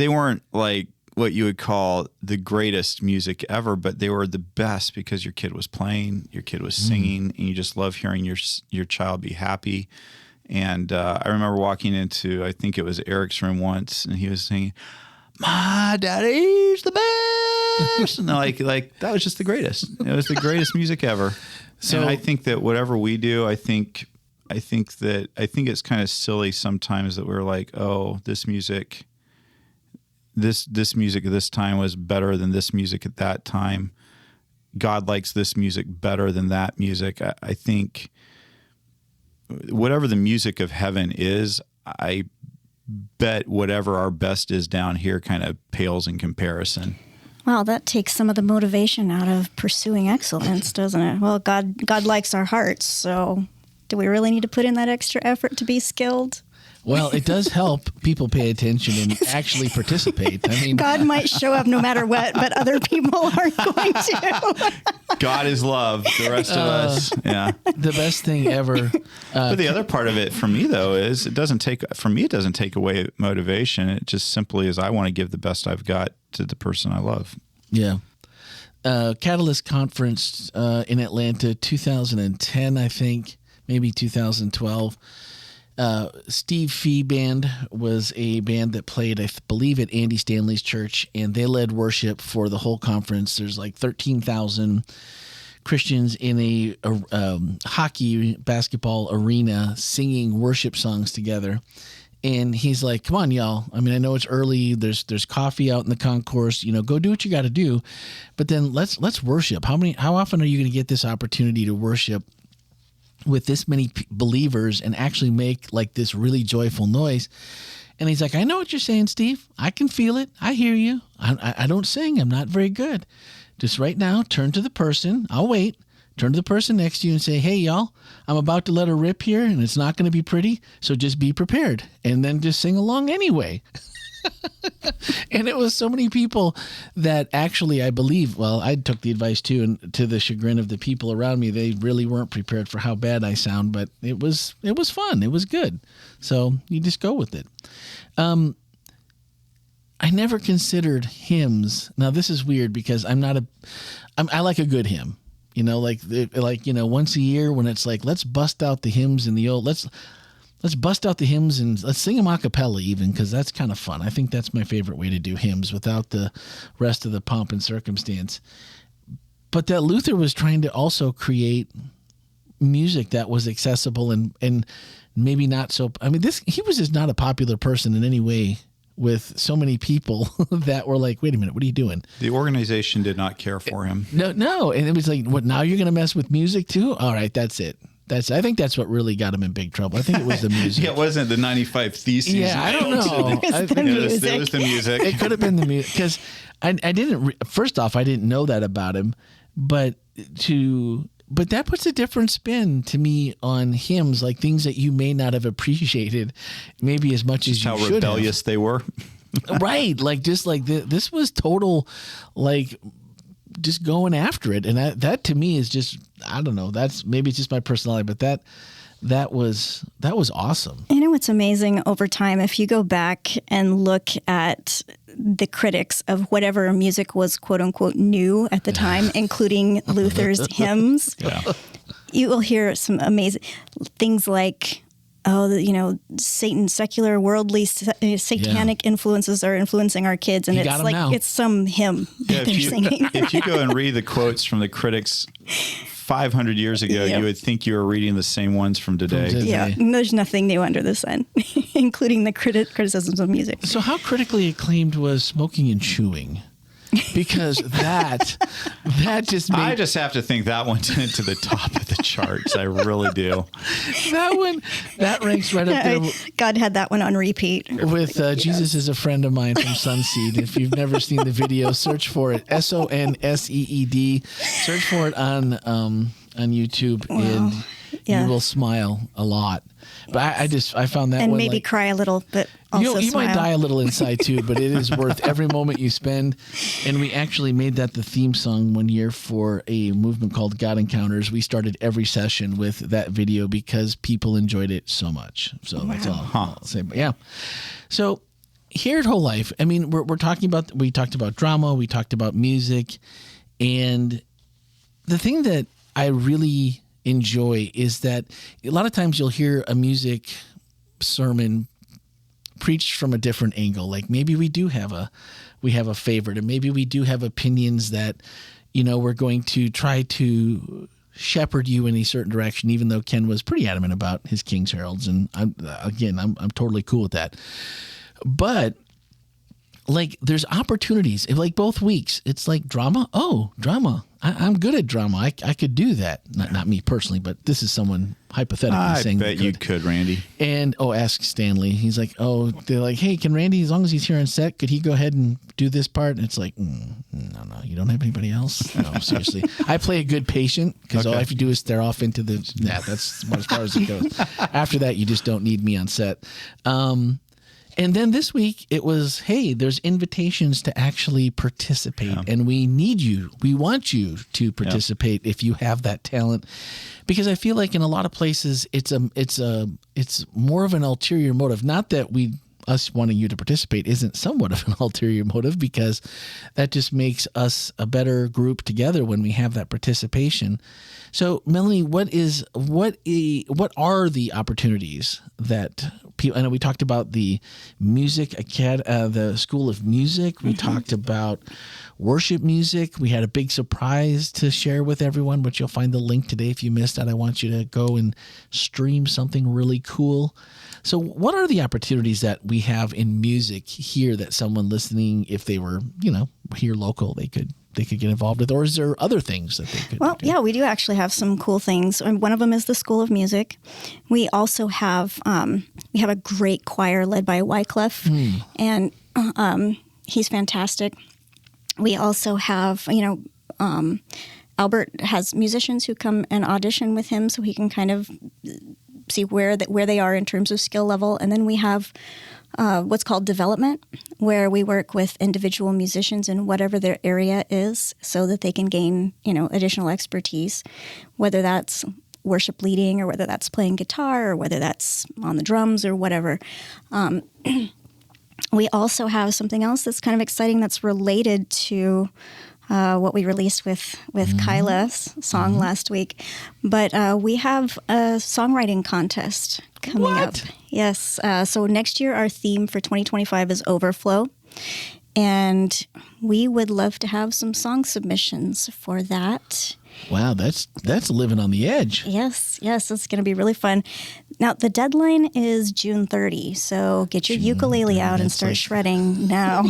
Speaker 3: weren't like what you would call the greatest music ever, but they were the best because your kid was playing, your kid was singing, and you just love hearing your child be happy. And I remember walking into, I think it was Eric's room once, and he was singing, "My daddy's the best," and like that was just the greatest. It was the greatest music ever. So and I think that whatever we do, I think it's kind of silly sometimes that we're like, oh, this music at this time was better than this music at that time. God likes this music better than that music. I think whatever the music of heaven is, I bet whatever our best is down here kind of pales in comparison.
Speaker 2: Well, that takes some of the motivation out of pursuing excellence, doesn't it? Well, God likes our hearts, so do we really need to put in that extra effort to be skilled?
Speaker 1: Well, it does help people pay attention and actually participate. I mean,
Speaker 2: God might show up no matter what, but other people aren't going to.
Speaker 3: God is love. The rest of us, yeah.
Speaker 1: The best thing ever.
Speaker 3: But the other part of it for me, though, is it doesn't take away motivation. It just simply is I want to give the best I've got to the person I love.
Speaker 1: Yeah. Catalyst Conference in Atlanta, 2010, I think, maybe 2012. Steve Fee Band was a band that played, I believe, at Andy Stanley's church, and they led worship for the whole conference. There's like 13,000 Christians in a hockey basketball arena singing worship songs together. And he's like, "Come on, y'all. I mean, I know it's early. There's coffee out in the concourse. Go do what you got to do, but then let's worship. How often are you going to get this opportunity to worship with this many believers and actually make like this really joyful noise?" And he's like, "I know what you're saying, Steve. I can feel it. I hear you. I don't sing. I'm not very good. Just right now, turn to the person. I'll wait. Turn to the person next to you and say, 'Hey, y'all, I'm about to let her rip here, and it's not going to be pretty, so just be prepared.' And then just sing along anyway." And it was so many people that actually, I believe, well, I took the advice too, and to the chagrin of the people around me, they really weren't prepared for how bad I sound, but it was fun. It was good. So you just go with it. I never considered hymns. Now this is weird because I like a good hymn, once a year when it's like, let's bust out the hymns and let's bust out the hymns and let's sing them a cappella even, because that's kind of fun. I think that's my favorite way to do hymns without the rest of the pomp and circumstance. But that Luther was trying to also create music that was accessible and maybe not so. I mean, he was just not a popular person in any way with so many people that were like, "Wait a minute, what are you doing?"
Speaker 3: The organization did not care for him.
Speaker 1: No. And it was like, what, now you're going to mess with music too? All right, that's it. I think that's what really got him in big trouble. I think it was the music.
Speaker 3: Yeah, it wasn't the 95 Theses.
Speaker 1: Yeah, I don't know.
Speaker 3: It was the music.
Speaker 1: It could have been the music, because I didn't. First off, I didn't know that about him, but that puts a different spin to me on hymns, like things that you may not have appreciated, maybe as much as you should have.
Speaker 3: How rebellious they were.
Speaker 1: Right, like just like this was total, like, just going after it. And that to me is just, I don't know, that's maybe it's just my personality, but that was awesome.
Speaker 2: You know what's amazing over time, if you go back and look at the critics of whatever music was quote unquote new at the time, including Luther's hymns, you will hear some amazing things like, Satan, secular, worldly, satanic influences are influencing our kids. And it's like, it's some hymn that they're singing.
Speaker 3: If you go and read the quotes from the critics 500 years ago, you would think you were reading the same ones from today.
Speaker 2: Yeah, there's nothing new under the sun, including the criticisms of music.
Speaker 1: So how critically acclaimed was Smoking and Chewing? Because that just made...
Speaker 3: I just have to think that went into the top of the charts. I really do.
Speaker 1: That ranks right up there.
Speaker 2: God had that one on repeat.
Speaker 1: With Jesus is a Friend of Mine from Sunseed. If you've never seen the video, search for it. SONSEED. Search for it on YouTube, and you will smile a lot. But I found that
Speaker 2: and
Speaker 1: one,
Speaker 2: maybe
Speaker 1: like,
Speaker 2: cry a little, but also
Speaker 1: you
Speaker 2: smile.
Speaker 1: might die a little inside too, but it is worth every moment you spend. And we actually made that the theme song one year for a movement called God Encounters. We started every session with that video because people enjoyed it so much. So that's all I'll say. But yeah. So here at Whole Life, I mean, we talked about drama, we talked about music, and the thing that I really enjoy is that a lot of times you'll hear a music sermon preached from a different angle. Like maybe we have a favorite, and maybe we do have opinions that, we're going to try to shepherd you in a certain direction, even though Ken was pretty adamant about his King's Heralds. And I'm totally cool with that. But like there's opportunities, like both weeks, it's like drama. Oh, drama. I'm good at drama. I could do that. Not me personally, but this is someone hypothetically saying
Speaker 3: I bet you could, Randy.
Speaker 1: And ask Stanley. He's like, they're like, hey, can Randy, as long as he's here on set, could he go ahead and do this part? And it's like, no, you don't have anybody else? No, seriously. I play a good patient because all I have to do is stare off into the, that's as far as it goes. After that, you just don't need me on set. And then this week it was, hey, there's invitations to actually participate, and we need you. We want you to participate if you have that talent, because I feel like in a lot of places it's more of an ulterior motive. Not that us wanting you to participate isn't somewhat of an ulterior motive, because that just makes us a better group together when we have that participation. So, Melanie, what are the opportunities that people? I know we talked about the the School of Music. We talked about worship music. We had a big surprise to share with everyone, which you'll find the link today. If you missed that, I want you to go and stream something really cool. So, what are the opportunities that we have in music here that someone listening, if they were, here local, they could get involved with? Or is there other things that they could do?
Speaker 2: Yeah, we do actually have some cool things. One of them is the School of Music. We also have a great choir led by Wycliffe, and he's fantastic. We also have, Albert has musicians who come and audition with him so he can kind of see where they are in terms of skill level. And then we have what's called development, where we work with individual musicians in whatever their area is so that they can gain, additional expertise, whether that's worship leading or whether that's playing guitar or whether that's on the drums or whatever. We also have something else that's kind of exciting that's related to what we released with Kyla's song last week. But we have a songwriting contest coming up. Yes. So next year, our theme for 2025 is Overflow. And we would love to have some song submissions for that.
Speaker 1: Wow, that's living on the edge.
Speaker 2: Yes, it's going to be really fun. Now, the deadline is June 30, so get your ukulele out and start shredding now.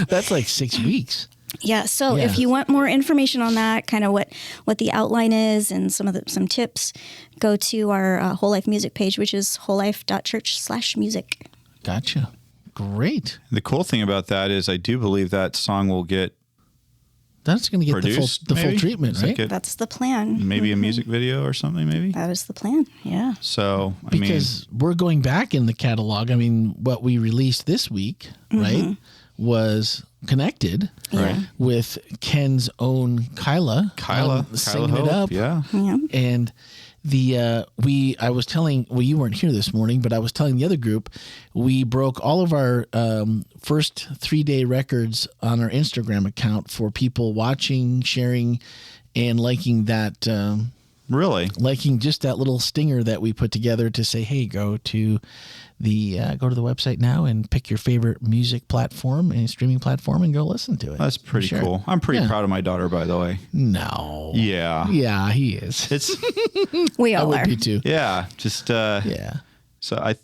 Speaker 1: That's like 6 weeks.
Speaker 2: Yeah, so if you want more information on that, kind of what the outline is and some tips, go to our Whole Life Music page, which is wholelife.church/music.
Speaker 1: Gotcha. Great.
Speaker 3: The cool thing about that is I do believe that song will get
Speaker 1: That's going to get
Speaker 3: produced,
Speaker 1: the full treatment, right?
Speaker 2: That's the plan.
Speaker 3: Maybe a music video or something, maybe?
Speaker 2: That is the plan, yeah.
Speaker 3: So,
Speaker 1: because we're going back in the catalog. I mean, what we released this week, right, was connected with Ken's own Kyla singing
Speaker 3: Hope,
Speaker 1: it up.
Speaker 3: Yeah.
Speaker 1: And I was telling, you weren't here this morning, but I was telling the other group, we broke all of our first 3-day records on our Instagram account for people watching, sharing, and liking that.
Speaker 3: Really?
Speaker 1: Liking just that little stinger that we put together to say, hey, go to the website now and pick your favorite music platform and streaming platform and go listen to it.
Speaker 3: That's pretty cool. I'm pretty proud of my daughter, by the way.
Speaker 1: No.
Speaker 3: Yeah.
Speaker 1: Yeah, he is.
Speaker 3: It's
Speaker 2: we all
Speaker 1: I would
Speaker 2: are.
Speaker 1: be too.
Speaker 3: Yeah. Just So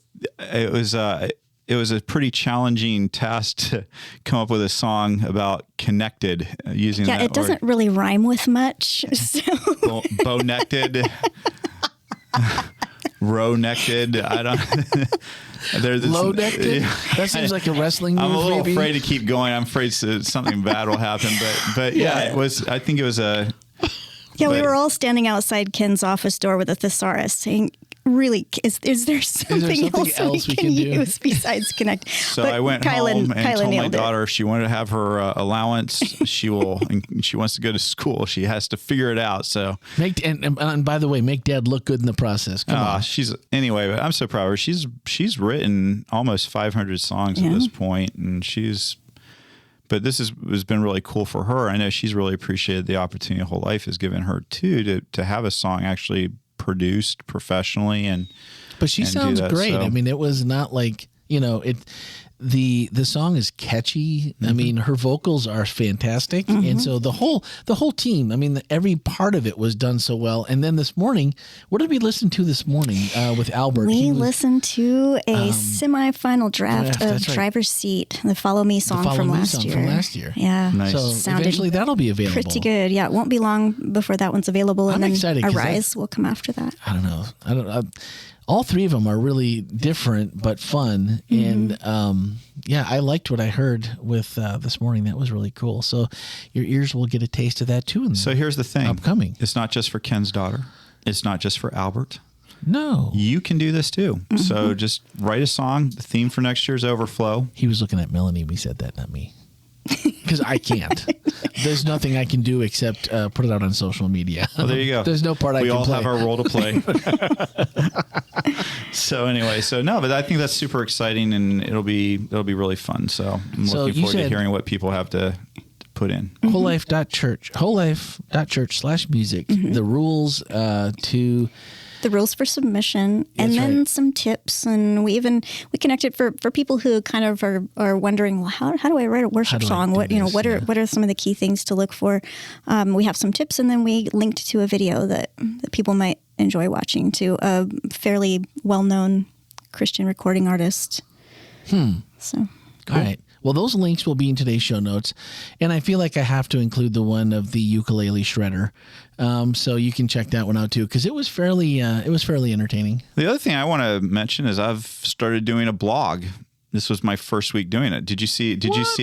Speaker 3: it was a pretty challenging task to come up with a song about connected using that.
Speaker 2: Yeah, it doesn't really rhyme with much. So.
Speaker 3: Bow-necked. Row-necked. I don't.
Speaker 1: Low-necked? That seems like a wrestling move.
Speaker 3: I'm a little
Speaker 1: maybe.
Speaker 3: afraid to keep going. I'm afraid something bad will happen. But it was. I think it was a.
Speaker 2: Yeah, we were all standing outside Ken's office door with a thesaurus saying, really, is there something else we can use besides connect?
Speaker 3: So I went home and told my daughter if she wanted to have her allowance, she wants to go to school. She has to figure it out. So
Speaker 1: and by the way, make Dad look good in the process. Come on.
Speaker 3: Anyway, but I'm so proud of her. She's written almost 500 songs at this point, and but this has been really cool for her. I know she's really appreciated the opportunity Whole Life has given her too to have a song actually produced professionally, but
Speaker 1: she sounds great. So, I mean, it was not like You know, the song is catchy. I mean, her vocals are fantastic, and so the whole team. I mean, every part of it was done so well. And then this morning, what did we listen to this morning with Albert?
Speaker 2: We listened to a semi-final draft of
Speaker 1: that's right.
Speaker 2: Driver's Seat, the Follow Me song from last year. Yeah,
Speaker 3: Nice.
Speaker 1: So
Speaker 2: Sounded
Speaker 1: eventually that'll be available.
Speaker 2: pretty good. Yeah, it won't be long before that one's available, and
Speaker 1: I'm
Speaker 2: then
Speaker 1: excited 'cause
Speaker 2: Arise will come after that.
Speaker 1: I don't know. All three of them are really different but fun, and I liked what I heard with this morning. That was really cool. So your ears will get a taste of that too.
Speaker 3: So here's the thing.
Speaker 1: Upcoming.
Speaker 3: It's not just for Ken's daughter. It's not just for Albert.
Speaker 1: No.
Speaker 3: You can do this too. So just write a song. The theme for next year's Overflow.
Speaker 1: He was looking at Melanie. We said that, not me. Because I can't. There's nothing I can do except put it out on social media.
Speaker 3: Well, there you go.
Speaker 1: There's no part I can play.
Speaker 3: We all have our role to play. So anyway, but I think that's super exciting, and it'll be really fun. So I'm looking forward to hearing what people have to put in. wholelife.church/music. The rules to...
Speaker 2: The rules for submission, and then some tips. And we connected for people who kind of are wondering, well, how do I write a worship song? What are some of the key things to look for? We have some tips, and then we linked to a video that people might enjoy watching to a fairly well-known Christian recording artist. So
Speaker 1: All right. Well, those links will be in today's show notes, and I feel like I have to include the one of the ukulele shredder, so you can check that one out too, because it was fairly entertaining.
Speaker 3: The other thing I want to mention is I've started doing a blog. This was my first week doing it. Did you see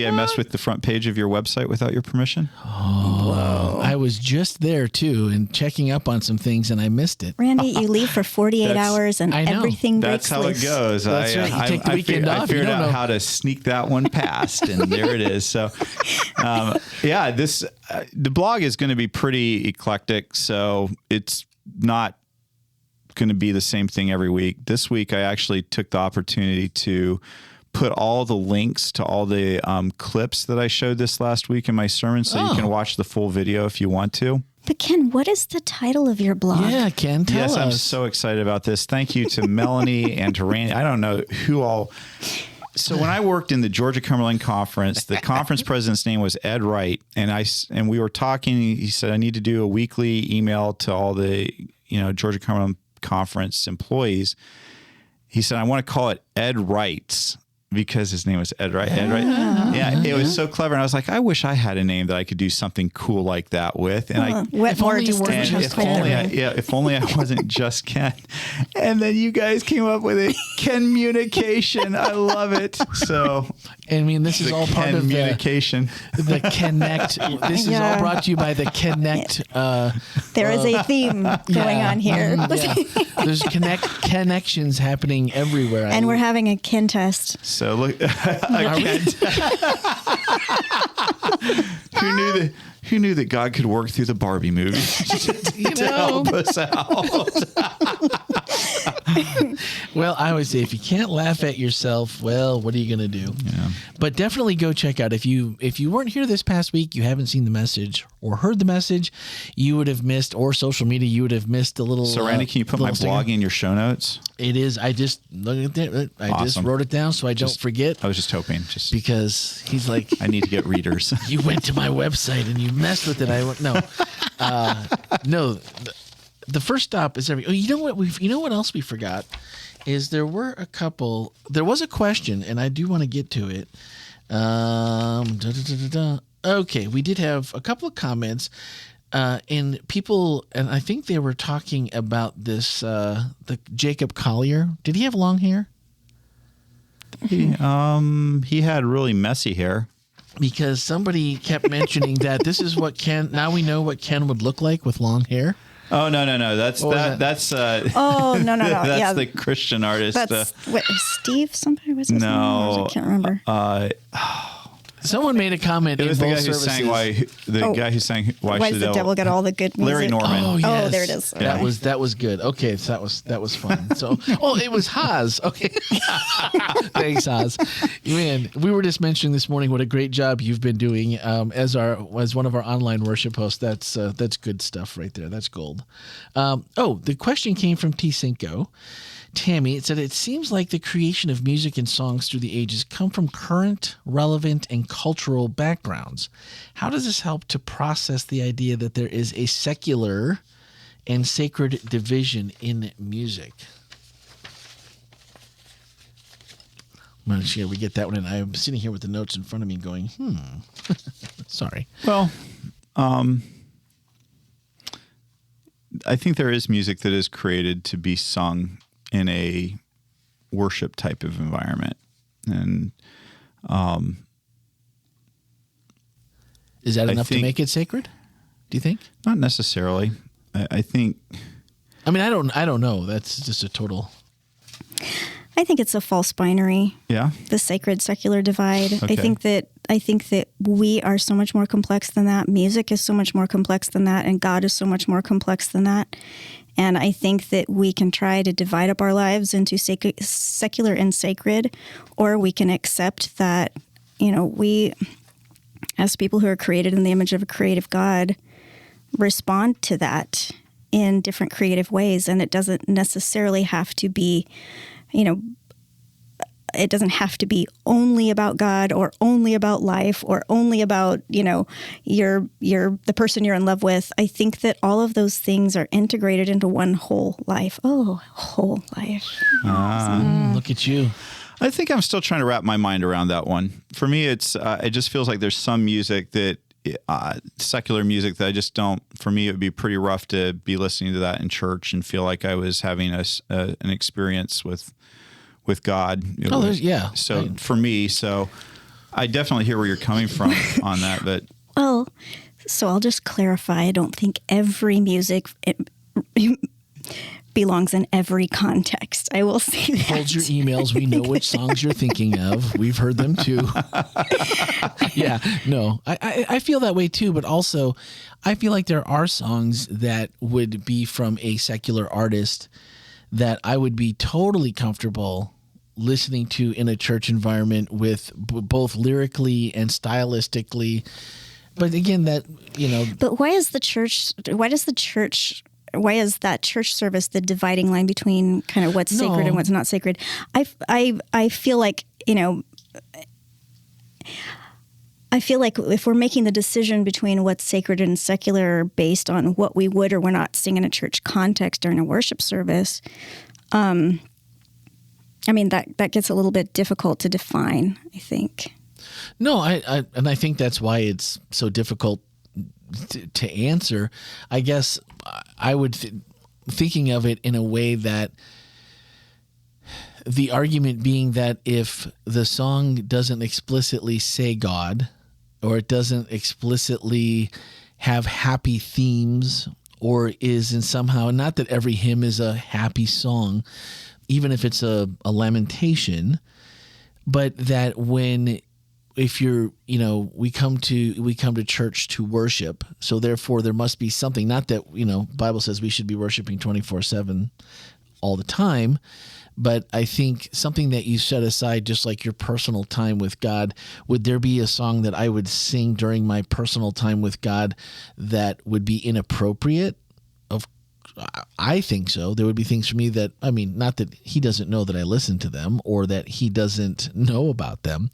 Speaker 3: I messed with the front page of your website without your permission?
Speaker 1: Oh, I was just there too and checking up on some things, and I missed it.
Speaker 2: Randy, you leave for 48 hours and everything breaks
Speaker 3: That's how
Speaker 2: loose.
Speaker 3: it goes.
Speaker 1: That's right. You take the weekend off.
Speaker 3: I figured out how to sneak that one past, and there it is. So, the blog is going to be pretty eclectic, so it's not going to be the same thing every week. This week, I actually took the opportunity to put all the links to all the clips that I showed this last week in my sermon, so you can watch the full video if you want to.
Speaker 2: But Ken, what is the title of your blog?
Speaker 1: Yeah, Ken, tell us.
Speaker 3: Yes, I'm so excited about this. Thank you to Melanie and to Randy. I don't know who all. So when I worked in the Georgia Cumberland Conference, the conference president's name was Ed Wright, and we were talking. He said I need to do a weekly email to all the Georgia Cumberland Conference employees. He said I want to call it Ed Wright's, because his name was Ed Wright. Ed Wright. Yeah, it was so clever. And I was like, I wish I had a name that I could do something cool like that with. And
Speaker 2: Wetmore just doesn't have quite that name.
Speaker 3: if only I wasn't just Ken. And then you guys came up with it, Communication. I love it. So,
Speaker 1: I mean, this is all part of
Speaker 3: communication.
Speaker 1: the Connect. This is all brought to you by the Connect.
Speaker 2: There is a theme going on here.
Speaker 1: There's connections happening everywhere.
Speaker 2: And we're having a Ken test.
Speaker 3: So look, who knew that God could work through the Barbie movie to help us out?
Speaker 1: Well, I always say, if you can't laugh at yourself, well, what are you going to do?
Speaker 3: Yeah.
Speaker 1: But definitely go check out. If you weren't here this past week, you haven't seen the message or heard the message, you would have missed, or social media, you would have missed a little.
Speaker 3: So, Randy, can you put my blog in your show notes?
Speaker 1: It is. I just looked at it. I just wrote it down so I don't forget.
Speaker 3: I was just hoping.
Speaker 1: Because he's like,
Speaker 3: I need to get readers.
Speaker 1: You went to my website and you messed with it. I went, no. No. The first stop is you know what else we forgot is there was a question, and I do want to get to it. Okay, we did have a couple of comments, and people, and I think they were talking about this, the Jacob Collier. Did he have long hair?
Speaker 3: He had really messy hair.
Speaker 1: Because somebody kept mentioning that this is what now we know what Ken would look like with long hair.
Speaker 3: Oh, no. That's
Speaker 2: no.
Speaker 3: That's
Speaker 2: the
Speaker 3: Christian artist.
Speaker 2: That's Steve somebody was his name? I can't remember.
Speaker 1: Someone made a comment.
Speaker 3: It was
Speaker 1: in
Speaker 3: the
Speaker 1: both
Speaker 3: guy who sang Why Should the Devil
Speaker 2: Get All the Good Music?
Speaker 3: Larry Norman.
Speaker 1: Oh, yes.
Speaker 2: Oh, there it is.
Speaker 1: Okay. That was good. Okay, so that was fun. So it was Haas. Okay. Thanks, Haas. Man, we were just mentioning this morning what a great job you've been doing as one of our online worship hosts. That's good stuff right there. That's gold. The question came from T Cinco. Tammy, it said, it seems like the creation of music and songs through the ages come from current, relevant, and cultural backgrounds. How does this help to process the idea that there is a secular and sacred division in music? I'm not sure we get that one, and I'm sitting here with the notes in front of me going, Sorry.
Speaker 3: Well, I think there is music that is created to be sung in a worship type of environment. And
Speaker 1: is that enough to make it sacred? Do you think?
Speaker 3: Not necessarily. I think.
Speaker 1: I mean, I don't know. That's just a total.
Speaker 2: I think it's a false binary.
Speaker 3: Yeah.
Speaker 2: The sacred secular divide.
Speaker 3: Okay.
Speaker 2: I think that we are so much more complex than that. Music is so much more complex than that, and God is so much more complex than that. And I think that we can try to divide up our lives into secular and sacred, or we can accept that, we, as people who are created in the image of a creative God, respond to that in different creative ways. And it doesn't necessarily have to be, it doesn't have to be only about God or only about life or only about, you're the person you're in love with. I think that all of those things are integrated into one whole life. Oh, whole life.
Speaker 1: Look at you.
Speaker 3: I think I'm still trying to wrap my mind around that one. For me, it just feels like there's some music that, secular music that I just don't, for me, it would be pretty rough to be listening to that in church and feel like I was having an experience with God. So right. For me, I definitely hear where you're coming from on that, but.
Speaker 2: Well, so I'll just clarify. I don't think every music belongs in every context. I will say that.
Speaker 1: Hold your emails. We know which songs you're thinking of. We've heard them too. Yeah, no, I feel that way too, but also I feel like there are songs that would be from a secular artist that I would be totally comfortable listening to in a church environment with both lyrically and stylistically. But again, But why is that church service the dividing line between kind of what's sacred and what's not sacred? I feel like, I feel like if we're making the decision between what's sacred and secular based on what we would or would not sing in a church context during a worship service, that gets a little bit difficult to define, I think. No, I think that's why it's so difficult to answer. I guess I would thinking of it in a way that the argument being that if the song doesn't explicitly say God, or it doesn't explicitly have happy themes, or is in somehow, not that every hymn is a happy song, even if it's a lamentation, but that if you're, we come to church to worship. So therefore there must be something, not that, Bible says we should be worshiping 24/7 all the time, but I think something that you set aside, just like your personal time with God. Would there be a song that I would sing during my personal time with God that would be inappropriate? I think so. There would be things for me that, not that he doesn't know that I listen to them or that he doesn't know about them,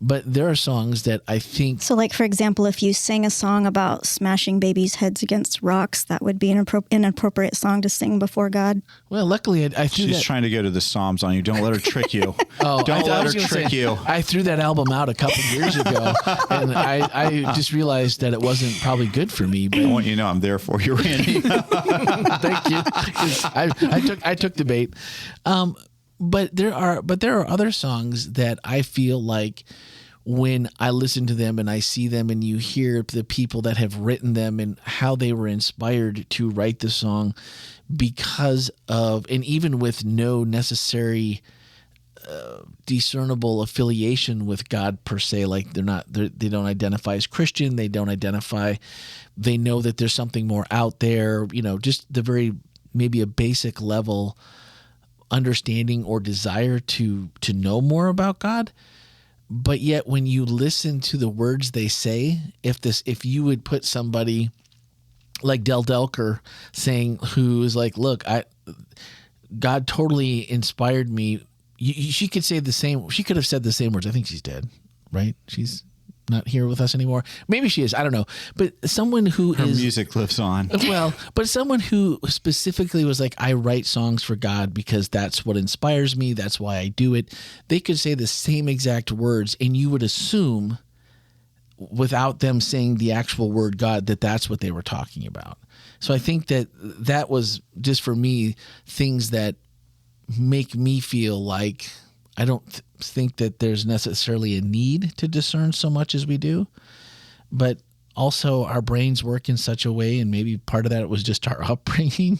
Speaker 1: but there are songs that I think...
Speaker 2: So like, for example, if you sang a song about smashing babies' heads against rocks, that would be an inappropriate song to sing before God?
Speaker 1: Well, luckily I threw
Speaker 3: She's trying to go to the Psalms on you. Don't let her trick you. Don't let her trick you.
Speaker 1: I threw that album out a couple years ago, and I just realized that it wasn't probably good for me. But
Speaker 3: I want you to know I'm there for you, Randy.
Speaker 1: Thank you. I took the bait. But there are other songs that I feel like when I listen to them and I see them and you hear the people that have written them and how they were inspired to write the song because of, and even with no necessary discernible affiliation with God per se, like they don't identify as Christian, they know that there's something more out there, just the very, maybe a basic level understanding or desire to know more about God. But yet when you listen to the words they say, if you would put somebody like Del Delker saying, who is like, look, God totally inspired me. She could say the same. She could have said the same words. I think she's dead, right? She's not here with us anymore. Maybe she is. I don't know. But someone who
Speaker 3: Her music lives on.
Speaker 1: Well, but someone who specifically was like, I write songs for God because that's what inspires me. That's why I do it. They could say the same exact words, and you would assume, without them saying the actual word God, that that's what they were talking about. So I think that was just for me things that make me feel like I don't think that there's necessarily a need to discern so much as we do, but also our brains work in such a way, and maybe part of that was just our upbringing,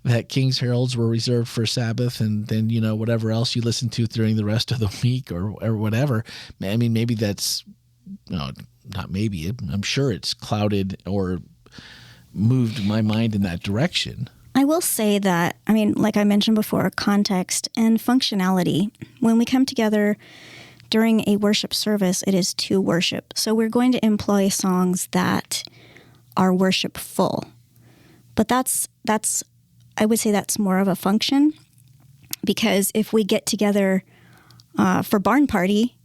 Speaker 1: that King's Heralds were reserved for Sabbath, and then, whatever else you listen to during the rest of the week or whatever. I mean, maybe that's, not maybe, I'm sure it's clouded or moved my mind in that direction.
Speaker 2: I will say that, like I mentioned before, context and functionality. When we come together during a worship service, it is to worship. So we're going to employ songs that are worshipful. But that's I would say that's more of a function, because if we get together for barn party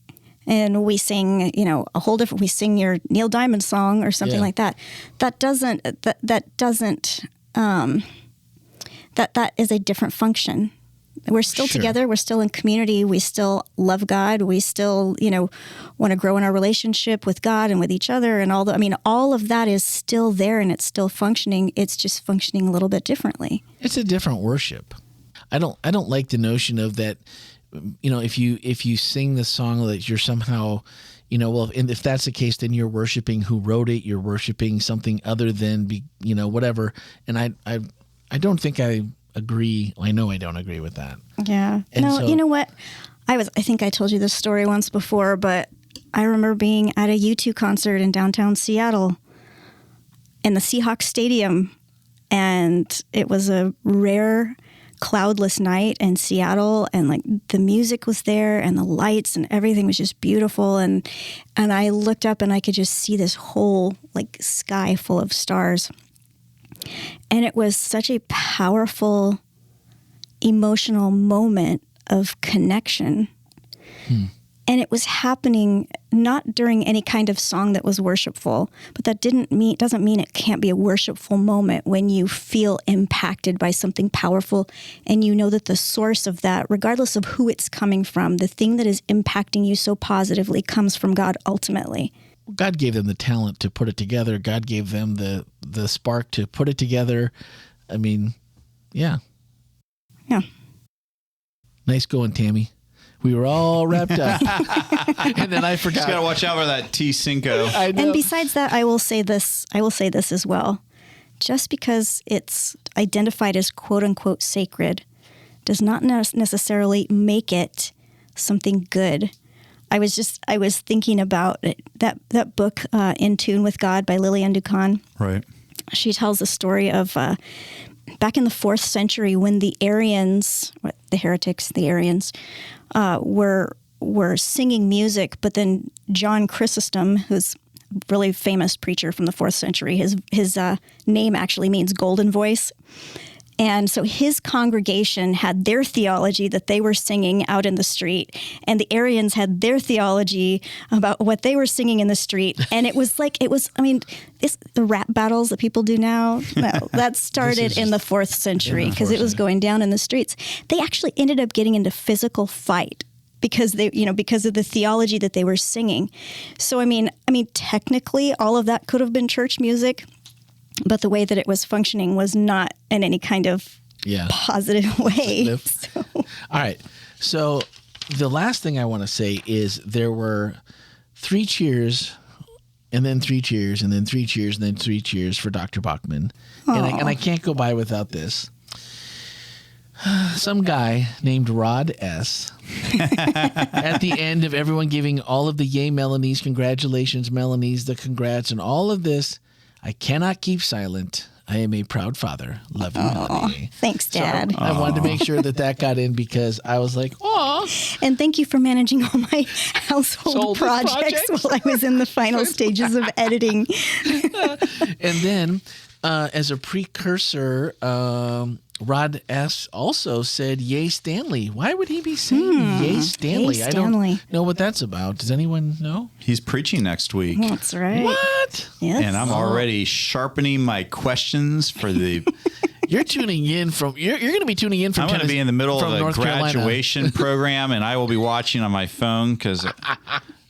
Speaker 2: and we sing, a whole different, we sing your Neil Diamond song or something like that, that is a different function. We're still together. We're still in community. We still love God. We still, want to grow in our relationship with God and with each other. And all of that is still there, and it's still functioning. It's just functioning a little bit differently.
Speaker 1: It's a different worship. I don't like the notion of that, if you sing the song that you're somehow, and if that's the case, then you're worshiping who wrote it. You're worshiping something other than, whatever. And I don't think I agree. I know I don't agree with that.
Speaker 2: Yeah. You know what? I think I told you this story once before, but I remember being at a U2 concert in downtown Seattle in the Seahawks Stadium, and it was a rare cloudless night in Seattle, and like the music was there and the lights and everything was just beautiful, and I looked up and I could just see this whole like sky full of stars. And it was such a powerful, emotional moment of connection. And it was happening not during any kind of song that was worshipful, but that doesn't mean it can't be a worshipful moment when you feel impacted by something powerful, and you know that the source of that, regardless of who it's coming from, the thing that is impacting you so positively comes from God ultimately.
Speaker 1: God gave them the talent to put it together. God gave them the spark to put it together. I mean, yeah.
Speaker 2: Yeah.
Speaker 1: Nice going, Tammy. We were all wrapped up. And then I forgot.
Speaker 3: Just got to watch out for that T-Cinco.
Speaker 1: I know.
Speaker 2: And besides that, I will say this as well. Just because it's identified as quote unquote sacred does not necessarily make it something good. I was thinking about that book, In Tune with God by Lillian Ducan.
Speaker 3: Right.
Speaker 2: She tells the story of back in the 4th century when the Arians, the heretics, the Arians, were singing music, but then John Chrysostom, who's a really famous preacher from the 4th century, his name actually means golden voice. And so his congregation had their theology that they were singing out in the street, and the Arians had their theology about what they were singing in the street. And the rap battles that people do now, no, that started in the 4th century because it was going down in the streets. They actually ended up getting into physical fight because because of the theology that they were singing. So I mean, technically, all of that could have been church music. But the way that it was functioning was not in any kind of positive way. So.
Speaker 1: All right. So the last thing I want to say is there were 3 cheers, and then 3 cheers, and then 3 cheers, and then 3 cheers for Dr. Bachman. And I can't go by without this. Some guy named Rod S. at the end of everyone giving all of the yay Melanies, congratulations Melanies, the congrats, and all of this, I cannot keep silent. I am a proud father. Love you, Melanie.
Speaker 2: Thanks, Dad.
Speaker 1: So I wanted to make sure that got in because I was like, aw.
Speaker 2: And thank you for managing all my household projects while I was in the final stages of editing.
Speaker 1: And then, as a precursor, Rod S. also said, "Yay, Stanley." Why would he be saying "Yay, Stanley"?
Speaker 2: Yay,
Speaker 1: I
Speaker 2: Stanley.
Speaker 1: don't know what that's about. Does anyone know?
Speaker 3: He's preaching next week.
Speaker 2: That's right.
Speaker 1: What?
Speaker 2: Yes.
Speaker 3: And I'm already sharpening my questions for the...
Speaker 1: You're tuning in from. You're going to be tuning in from.
Speaker 3: I'm going to be in the middle of a
Speaker 1: North
Speaker 3: graduation program, and I will be watching on my phone because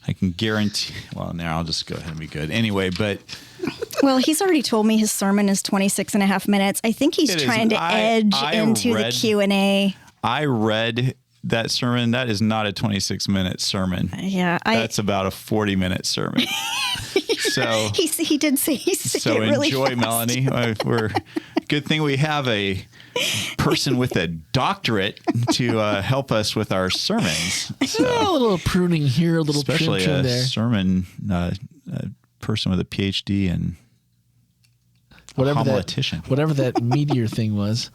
Speaker 3: I can guarantee. Well, now I'll just go ahead and be good. Anyway, but
Speaker 2: Well, he's already told me his sermon is 26 and a half minutes. I think he's trying to edge into the Q&A.
Speaker 3: I read that sermon. That is not a 26-minute sermon.
Speaker 2: Yeah,
Speaker 3: that's about a 40-minute sermon. So
Speaker 2: he did say he's
Speaker 3: so
Speaker 2: really
Speaker 3: enjoy,
Speaker 2: fast.
Speaker 3: Melanie. We're good thing we have a person with a doctorate to help us with our sermons. So,
Speaker 1: a little pruning here, a little
Speaker 3: especially
Speaker 1: trim
Speaker 3: a
Speaker 1: there.
Speaker 3: sermon person with a PhD and homiletician.
Speaker 1: Whatever that meteor thing was.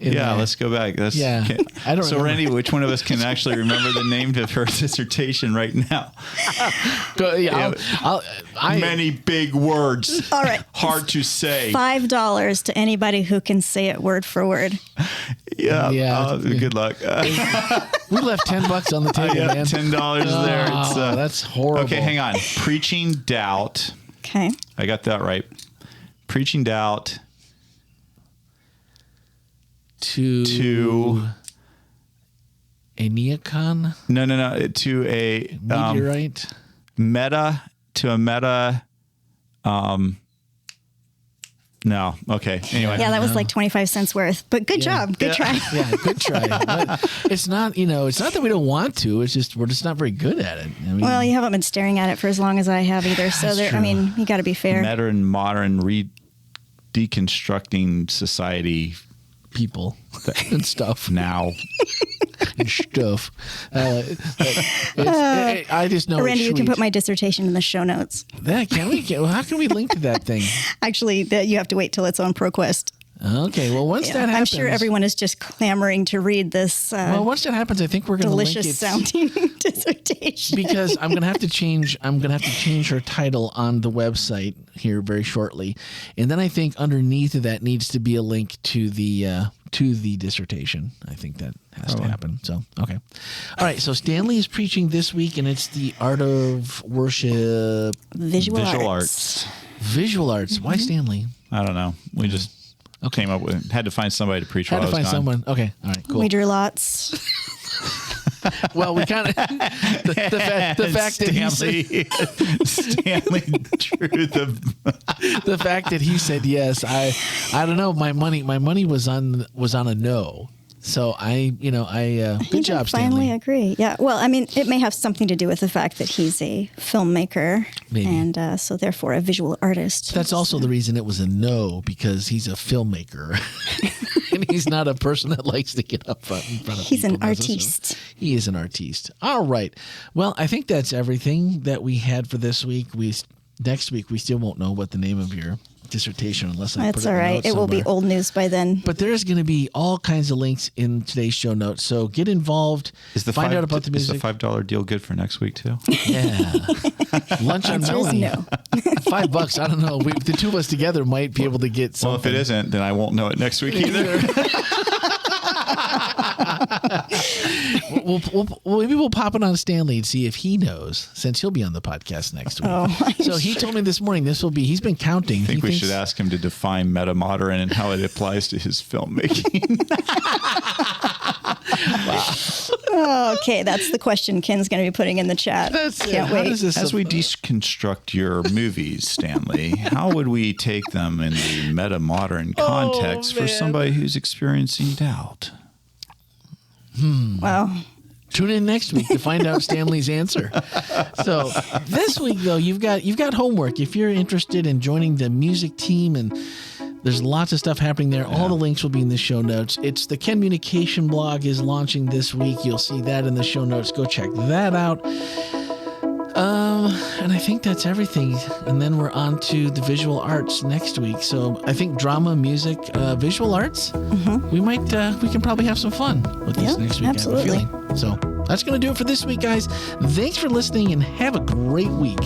Speaker 3: Yeah, let's go back.
Speaker 1: I don't
Speaker 3: So,
Speaker 1: remember.
Speaker 3: Randy, which one of us can actually remember the name of her dissertation right now? Many big words.
Speaker 2: All right.
Speaker 3: Hard to say.
Speaker 2: $5 to anybody who can say it word for word.
Speaker 3: Yeah. Good luck.
Speaker 1: We left $10 on the table, man.
Speaker 3: $10 there.
Speaker 1: Oh,
Speaker 3: It's,
Speaker 1: that's horrible.
Speaker 3: Okay, hang on. Preaching doubt.
Speaker 2: Okay.
Speaker 3: I got that right. Preaching doubt
Speaker 1: to a neocon?
Speaker 3: No. To a
Speaker 1: meteorite?
Speaker 3: Meta. No. Okay. Anyway.
Speaker 2: Yeah, that was like 25 cents worth, but good job. Good try.
Speaker 1: Yeah, good try. But it's not that we don't want to. It's just we're just not very good at it. I mean,
Speaker 2: Well, you haven't been staring at it for as long as I have either. So
Speaker 1: That's
Speaker 2: I mean, you got to be fair.
Speaker 3: Modern deconstructing society
Speaker 1: people and stuff
Speaker 3: now.
Speaker 1: and stuff. I just know.
Speaker 2: Randy,
Speaker 1: it's
Speaker 2: you can
Speaker 1: sweet.
Speaker 2: put my dissertation in the show notes.
Speaker 1: Yeah, can we? How can we link to that thing?
Speaker 2: Actually, you have to wait till it's on ProQuest.
Speaker 1: Okay, well, once that happens,
Speaker 2: I'm sure everyone is just clamoring to read this.
Speaker 1: Well, once that happens, I think we're going to link it.
Speaker 2: Delicious sounding dissertation.
Speaker 1: Because I'm going to have to change. I'm going to have to change her title on the website here very shortly, and then I think underneath of that needs to be a link to the dissertation. I think that has to happen. So okay, all right. So Stanley is preaching this week, and it's the art of worship,
Speaker 2: Visual arts.
Speaker 1: Visual arts. Why Stanley?
Speaker 3: I don't know. We just came up with had to find somebody to preach.
Speaker 1: Had
Speaker 3: while
Speaker 1: to
Speaker 3: I was
Speaker 1: find
Speaker 3: gone.
Speaker 1: someone. Okay, all right, cool.
Speaker 2: We drew lots.
Speaker 1: Well, we kind of the fact that he said,
Speaker 3: Stanley drew
Speaker 1: the fact that he said yes. I don't know. My money was on a no. So good job,
Speaker 2: Finally
Speaker 1: Stanley.
Speaker 2: agree. Yeah. Well, I mean, it may have something to do with the fact that he's a filmmaker,
Speaker 1: Maybe.
Speaker 2: and so therefore a visual artist.
Speaker 1: That's also the reason it was a no, because he's a filmmaker. And he's not a person that likes to get up in front of
Speaker 2: He's
Speaker 1: people.
Speaker 2: an artiste.
Speaker 1: He is an artiste. All right. Well, I think that's everything that we had for this week. Next week, we still won't know what the name of your dissertation unless I put
Speaker 2: That's
Speaker 1: it
Speaker 2: all
Speaker 1: in the
Speaker 2: right.
Speaker 1: notes
Speaker 2: It will be
Speaker 1: somewhere.
Speaker 2: old news by then.
Speaker 1: But there's going to be all kinds of links in today's show notes. So get involved. Find out about the music.
Speaker 3: Is the $5 deal good for next week too?
Speaker 1: Yeah. Lunch on
Speaker 2: Answer is
Speaker 1: Melanie.
Speaker 2: no.
Speaker 1: $5. I don't know. The two of us together might be able to get something.
Speaker 3: Well, if it isn't, then I won't know it next week either.
Speaker 1: Maybe we'll pop it on Stanley and see if he knows, since he'll be on the podcast next week. So he told me this morning he's been counting.
Speaker 3: I think we should ask him to define metamodern and how it applies to his filmmaking.
Speaker 2: Okay, that's the question Ken's going to be putting in the chat. Can't wait.
Speaker 3: As we deconstruct your movies, Stanley, how would we take them in the metamodern context for somebody who's experiencing doubt?
Speaker 2: Wow.
Speaker 1: Tune in next week to find out Stanley's answer. So this week, though, you've got homework. If you're interested in joining the music team, and there's lots of stuff happening there. All the links will be in the show notes. It's the Communication blog is launching this week. You'll see that in the show notes. Go check that out. And I think that's everything. And then we're on to the visual arts next week. So I think drama, music, visual arts. We can probably have some fun with this next week.
Speaker 2: Absolutely.
Speaker 1: I have a feeling. So that's going to do it for this week, guys. Thanks for listening and have a great week.